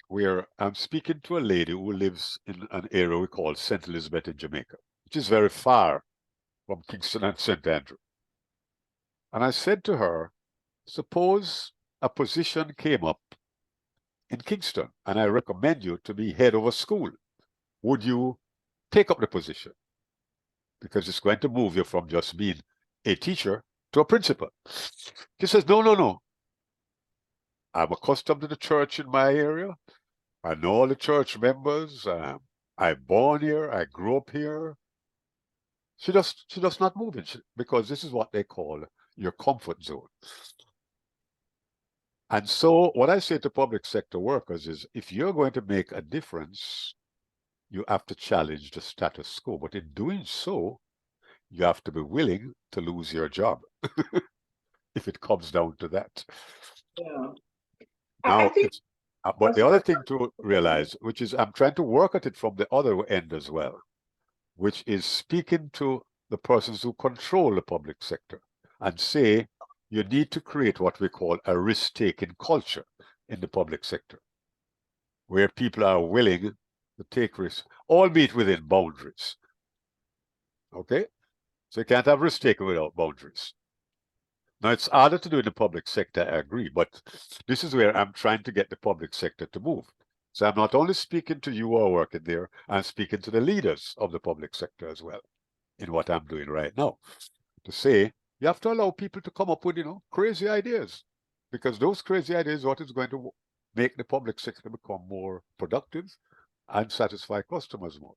where I'm speaking to a lady who lives in an area we call St. Elizabeth in Jamaica, which is very far from Kingston and St. Andrew. And I said to her, suppose a position came up in Kingston and I recommend you to be head of a school. Would you take up the position? Because it's going to move you from just being a teacher to a principal. She says, no, no, no. I'm accustomed to the church in my area. I know all the church members. I'm born here. I grew up here. She does not move it because this is what they call your comfort zone. And so what I say to public sector workers is, if you're going to make a difference, you have to challenge the status quo. But in doing so, you have to be willing to lose your job if it comes down to that. Yeah. I Now, think, but the other thing to realize, which is I'm trying to work at it from the other end as well, which is speaking to the persons who control the public sector and say, you need to create what we call a risk-taking culture in the public sector, where people are willing to take risks, albeit within boundaries. Okay? So you can't have risk-taking without boundaries. Now, it's harder to do in the public sector, I agree, but this is where I'm trying to get the public sector to move. So I'm not only speaking to you who are working there, I'm speaking to the leaders of the public sector as well in what I'm doing right now, to say, you have to allow people to come up with, crazy ideas, because those crazy ideas are what is going to make the public sector become more productive and satisfy customers more.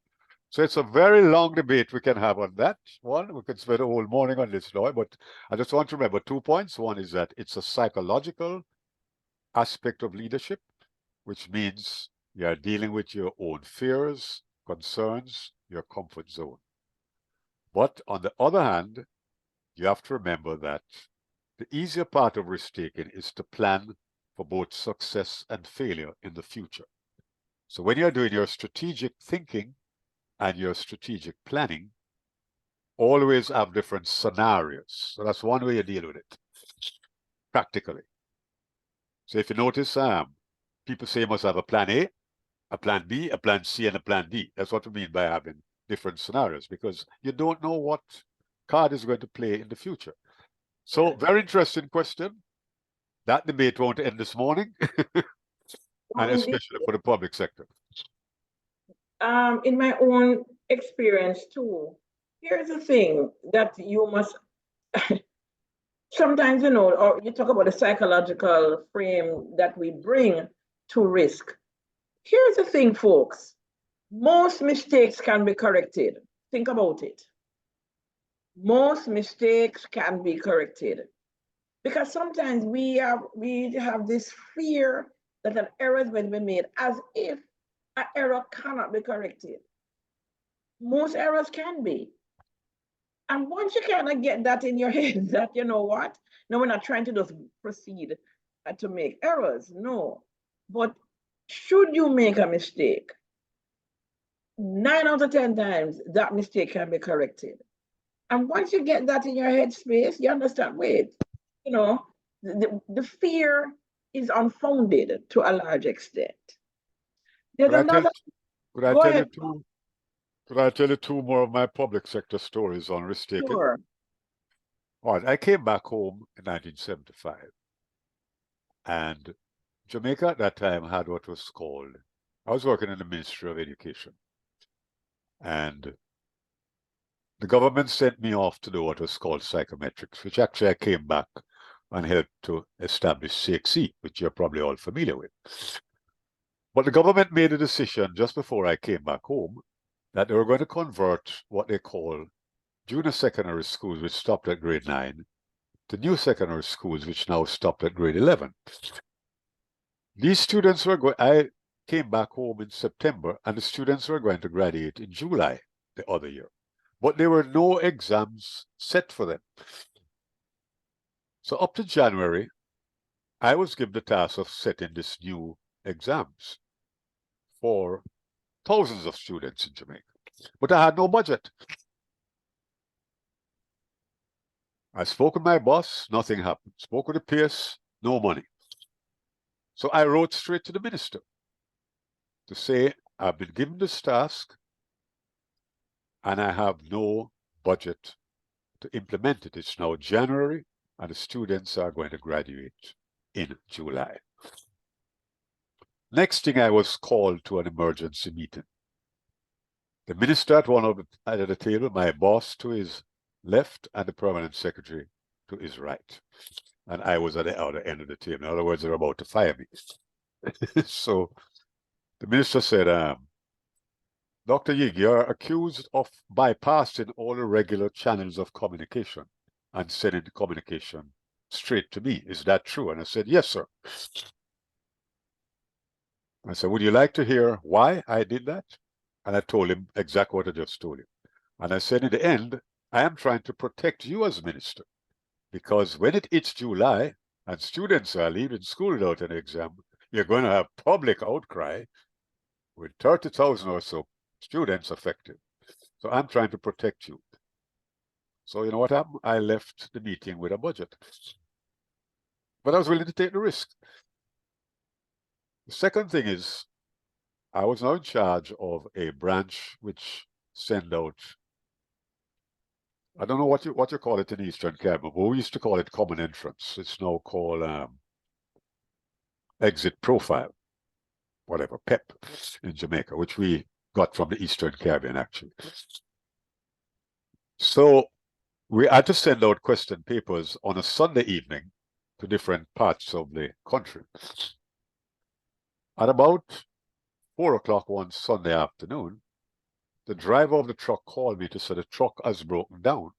So it's a very long debate we can have on that one. We could spend a whole morning on this now, but I just want to remember 2 points. One is that it's a psychological aspect of leadership, which means you are dealing with your own fears, concerns, your comfort zone. But on the other hand, you have to remember that the easier part of risk-taking is to plan for both success and failure in the future. So when you're doing your strategic thinking and your strategic planning, always have different scenarios. So that's one way you deal with it, practically. So if you notice, people say you must have a plan A, a plan B, a plan C, and a plan D. That's what we mean by having different scenarios, because you don't know what card is going to play in the future. So very interesting question. That debate won't end this morning. And Indeed, especially for the public sector. in my own experience too, here's the thing that you must sometimes, or you talk about the psychological frame that we bring to risk. Here's the thing, folks. Most mistakes can be corrected. Think about it. Most mistakes can be corrected. Because sometimes we have this fear that an error is going to be made as if an error cannot be corrected. Most errors can be. And once you kind of get that in your head, that you know what, no, we're not trying to just proceed to make errors, no. But should you make a mistake, 9 out of 10 times that mistake can be corrected. And once you get that in your head space, you understand, wait, you know, the fear is unfounded to a large extent. There's Could I tell, another, could I go tell you ahead, two, could I tell you two more of my public sector stories on risk taking? sure. All right, I came back home in 1975, and Jamaica at that time had what was called, I was working in the Ministry of Education, and the government sent me off to do what was called psychometrics, which actually I came back and helped to establish CXC, which you're probably all familiar with. But the government made a decision just before I came back home that they were going to convert what they call junior secondary schools, which stopped at grade 9, to new secondary schools, which now stopped at grade 11. These students were going, I came back home in September, and the students were going to graduate in July the other year. But there were no exams set for them. So up to January, I was given the task of setting these new exams for thousands of students in Jamaica. But I had no budget. I spoke with my boss, nothing happened. Spoke with the PS, no money. So I wrote straight to the minister to say, I've been given this task and I have no budget to implement it. It's now January and the students are going to graduate in July. Next thing, I was called to an emergency meeting. The minister at one of the table, my boss to his left, and the permanent secretary to his right. And I was at the other end of the table. In other words, they're about to fire me. So the minister said, Dr. Ying, you're accused of bypassing all the regular channels of communication and sending the communication straight to me. Is that true? And I said, yes, sir. I said, would you like to hear why I did that? And I told him exactly what I just told him. And I said, in the end, I am trying to protect you as minister, because when it hits July and students are leaving school without an exam, you're going to have public outcry with 30,000 or so students affected. So I'm trying to protect you. So you know what happened? I left the meeting with a budget. But I was willing to take the risk. The second thing is, I was now in charge of a branch which sent out, I don't know what you call it in Eastern Caribbean, but we used to call it common entrance. It's now called exit profile, whatever, PEP in Jamaica, which we got from the Eastern Caribbean, actually. So we had to send out question papers on a Sunday evening to different parts of the country. At about 4 o'clock one Sunday afternoon, the driver of the truck called me to say the truck has broken down.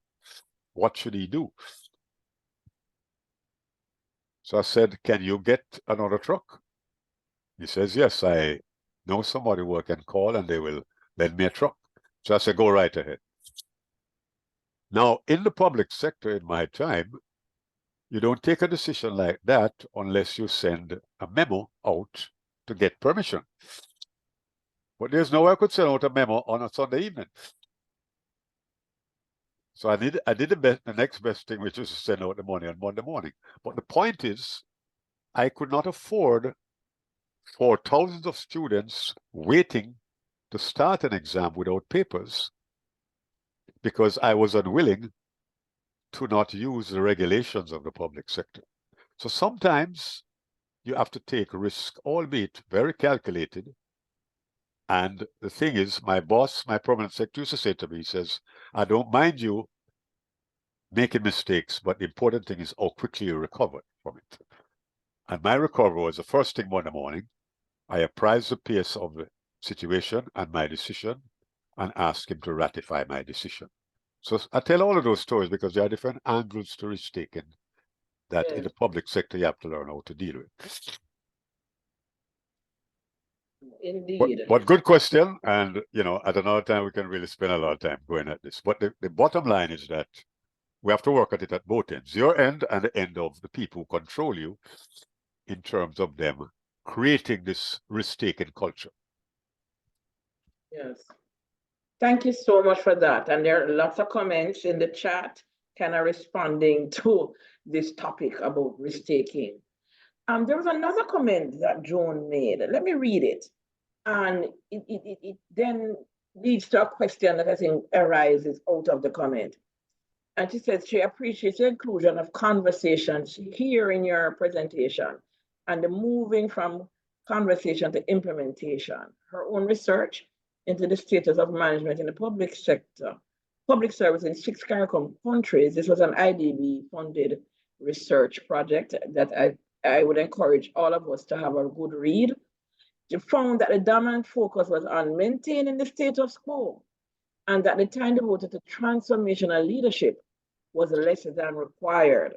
What should he do? So I said, can you get another truck? He says, yes, I know somebody who I can call and they will lend me a truck. So I said, go right ahead. Now, in the public sector in my time, you don't take a decision like that unless you send a memo out to get permission. But there's no way I could send out a memo on a Sunday evening. So I did the next best thing, which was to send out the money on Monday morning. But the point is, I could not afford for thousands of students waiting to start an exam without papers, because I was unwilling to not use the regulations of the public sector. So sometimes you have to take risk, albeit very calculated. And the thing is, my boss, my permanent secretary, used to say to me, he says, I don't mind you making mistakes, but the important thing is how quickly you recover from it. And my recovery was the first thing Monday morning. I apprised the PS of the situation and my decision and asked him to ratify my decision. So I tell all of those stories because there are different angles to risk taking that in the public sector you have to learn how to deal with. Indeed. But good question. And, at another time, we can really spend a lot of time going at this. But the bottom line is that we have to work at it at both ends, your end and the end of the people who control you, in terms of them creating this risk-taking culture. Yes. Thank you so much for that. And there are lots of comments in the chat kind of responding to this topic about risk-taking. There was another comment that Joan made. Let me read it. And it then leads to a question that I think arises out of the comment. And she says she appreciates the inclusion of conversations here in your presentation and the moving from conversation to implementation. Her own research into the status of management in the public sector, public service in 6 CARICOM countries. This was an IDB-funded research project that I would encourage all of us to have a good read. She found that the dominant focus was on maintaining the status quo and that the time devoted to transformational leadership was less than required.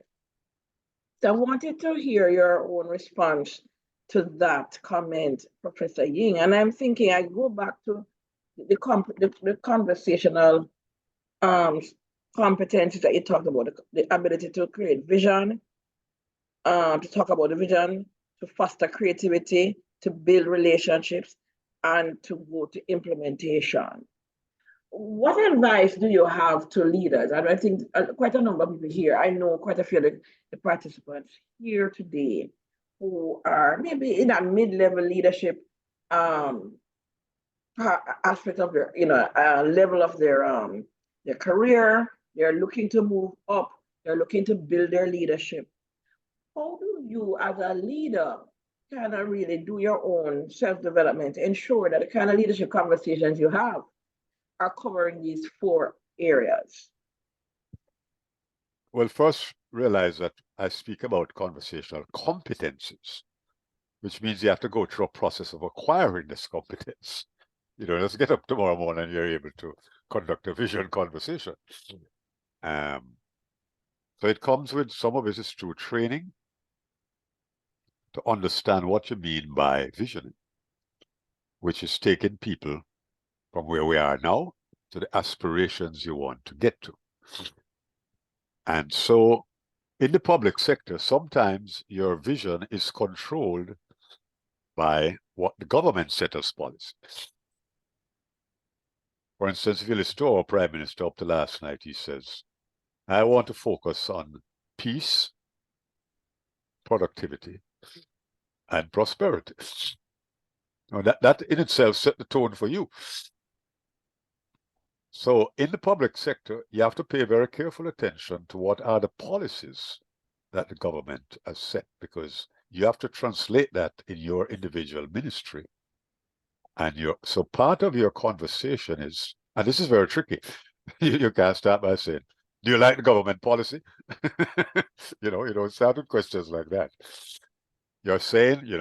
So I wanted to hear your own response to that comment, Professor Ying. And I'm thinking I go back to the conversational competencies that you talked about, the ability to create vision, to talk about the vision, to foster creativity, to build relationships, and to go to implementation. What advice do you have to leaders? And I think quite a number of people here, I know quite a few of the participants here today who are maybe in a mid-level leadership aspect of their, level of their career. They're looking to move up. They're looking to build their leadership. How do you, as a leader, kind of really do your own self-development, ensure that the kind of leadership conversations you have are covering these 4 areas? Well, first, realize that I speak about conversational competencies, which means you have to go through a process of acquiring this competence. Let's get up tomorrow morning and you're able to conduct a vision conversation. So it comes with, some of it is through training to understand what you mean by visioning, which is taking people from where we are now to the aspirations you want to get to. And so in the public sector, sometimes your vision is controlled by what the government set as policy. For instance, if you listen to our Prime Minister up to last night, he says, I want to focus on peace, productivity, and prosperity. Now that in itself set the tone for you. So in the public sector, you have to pay very careful attention to what are the policies that the government has set, because you have to translate that in your individual ministry. And so part of your conversation is, and this is very tricky, you can't start by saying, do you like the government policy? You don't start with questions like that. You're saying,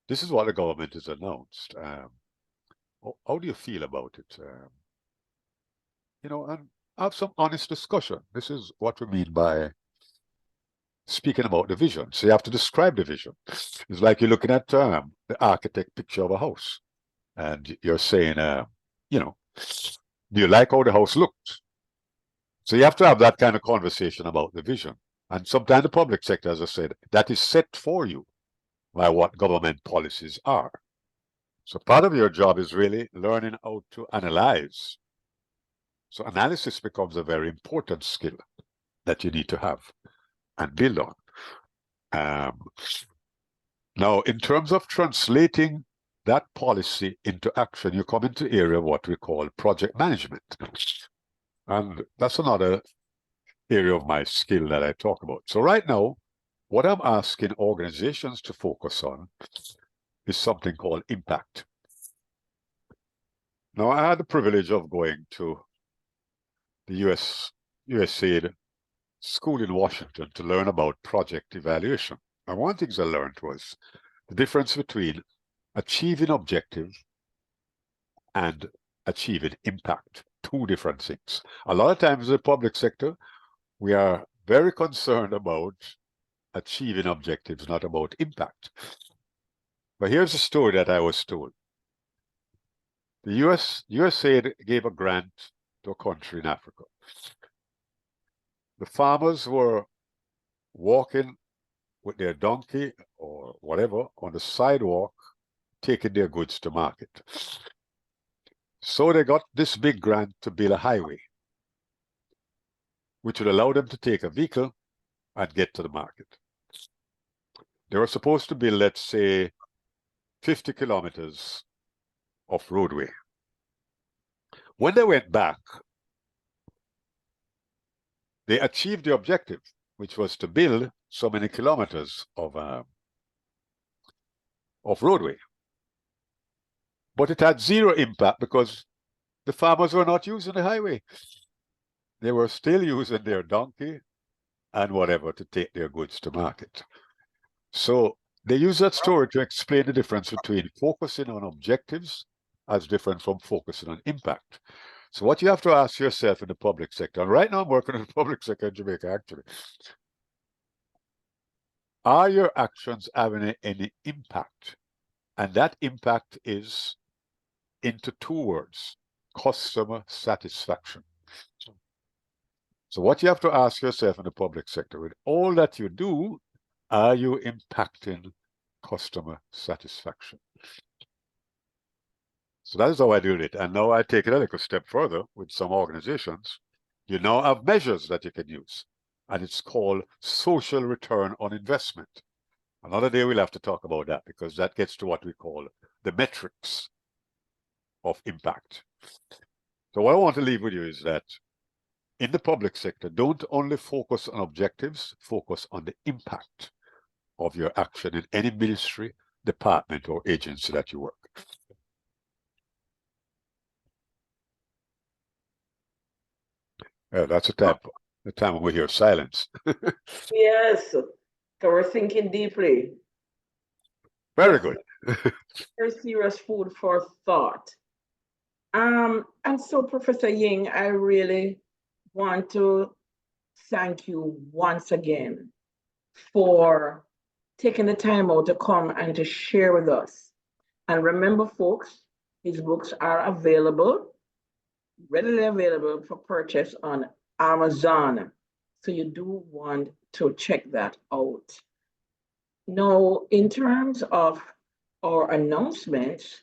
this is what the government has announced. How do you feel about it? And have some honest discussion. This is what we mean by speaking about the vision. So you have to describe the vision. It's like you're looking at the architect picture of a house, and you're saying, do you like how the house looked? So you have to have that kind of conversation about the vision. And sometimes the public sector, as I said, that is set for you by what government policies are. So part of your job is really learning how to analyze. So analysis becomes a very important skill that you need to have and build on. Now, in terms of translating that policy into action, you come into the area of what we call project management. And that's another area of my skill that I talk about. So right now, what I'm asking organizations to focus on is something called impact. Now, I had the privilege of going to the USAID school in Washington to learn about project evaluation. And one of the things I learned was the difference between achieving objectives and achieving impact. Two different things. A lot of times in the public sector, we are very concerned about achieving objectives, not about impact. But here's a story that I was told. The USAID gave a grant to a country in Africa. The farmers were walking with their donkey or whatever on the sidewalk, taking their goods to market. So they got this big grant to build a highway, which would allow them to take a vehicle and get to the market. They were supposed to build, let's say, 50 kilometers of roadway. When they went back, they achieved the objective, which was to build so many kilometers of roadway. But it had zero impact because the farmers were not using the highway. They were still using their donkey and whatever to take their goods to market. So they use that story to explain the difference between focusing on objectives as different from focusing on impact. So what you have to ask yourself in the public sector, and right now I'm working in the public sector in Jamaica actually, are your actions having any impact? And that impact is into two words: customer satisfaction. So what you have to ask yourself in the public sector, with all that you do, are you impacting customer satisfaction? So that is how I do it. And now I take it a little step further with some organizations. You now have measures that you can use, and it's called social return on investment. Another day we'll have to talk about that because that gets to what we call the metrics of impact. So what I want to leave with you is that in the public sector, don't only focus on objectives, focus on the impact of your action in any ministry, department, or agency that you work. That's the time when we hear silence. Yes. So we're thinking deeply. Very good. Very serious food for thought. And so, Professor Ying, I really want to thank you once again for taking the time out to come and to share with us. And remember, folks, his books are available, readily available for purchase on Amazon. So you do want to check that out. Now, in terms of our announcements,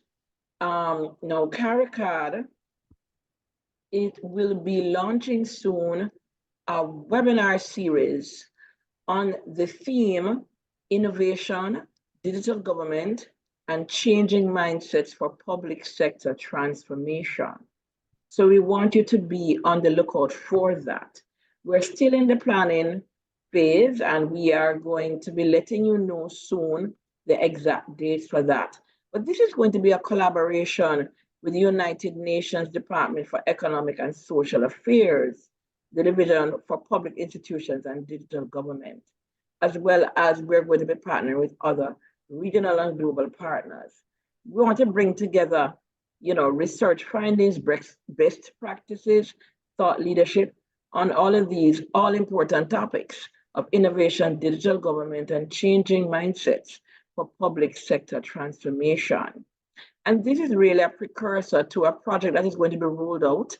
now CARICAD, it will be launching soon a webinar series on the theme innovation, digital government, and changing mindsets for public sector transformation. So we want you to be on the lookout for that. We're still in the planning phase, and we are going to be letting you know soon the exact dates for that. But this is going to be a collaboration with the United Nations Department for Economic and Social Affairs, the Division for Public Institutions and Digital Government, as well as we're going to be partnering with other regional and global partners. We want to bring together, research findings, best practices, thought leadership on all of these all important topics of innovation, digital government, and changing mindsets for public sector transformation. And this is really a precursor to a project that is going to be rolled out,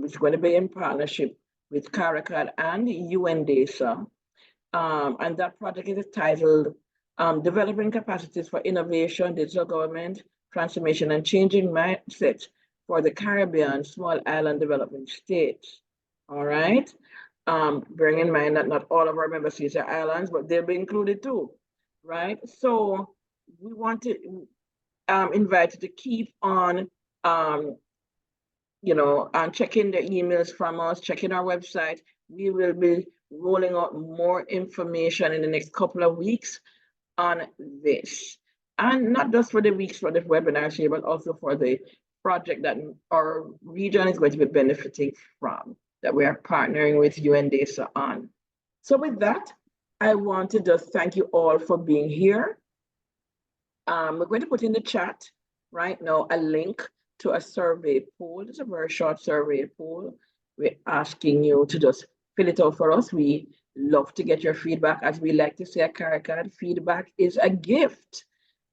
which is going to be in partnership with CARICAD and UNDASA. And that project is titled Developing Capacities for Innovation, Digital Government, Transformation, and Changing Mindsets for the Caribbean Small Island Development States. All right. Bearing in mind that not all of our member states are islands, but they'll be included too. Right. So we want to invite you to keep on, and checking the emails from us, checking our website. We will be rolling out more information in the next couple of weeks on this. And not just for the weeks for the webinar here, but also for the project that our region is going to be benefiting from, that we are partnering with UNDASA on. So with that, I want to just thank you all for being here. We're going to put in the chat right now a link to a survey poll. It's a very short survey poll. We're asking you to just fill it out for us. We love to get your feedback. As we like to say at CARICAD, feedback is a gift.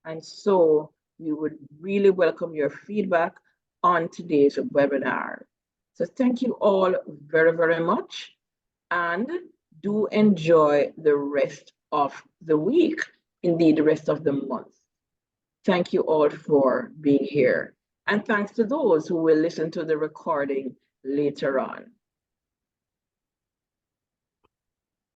And so we would really welcome your feedback on today's webinar. So thank you all very, very much. And do enjoy the rest of the week, indeed the rest of the month. Thank you all for being here. And thanks to those who will listen to the recording later on.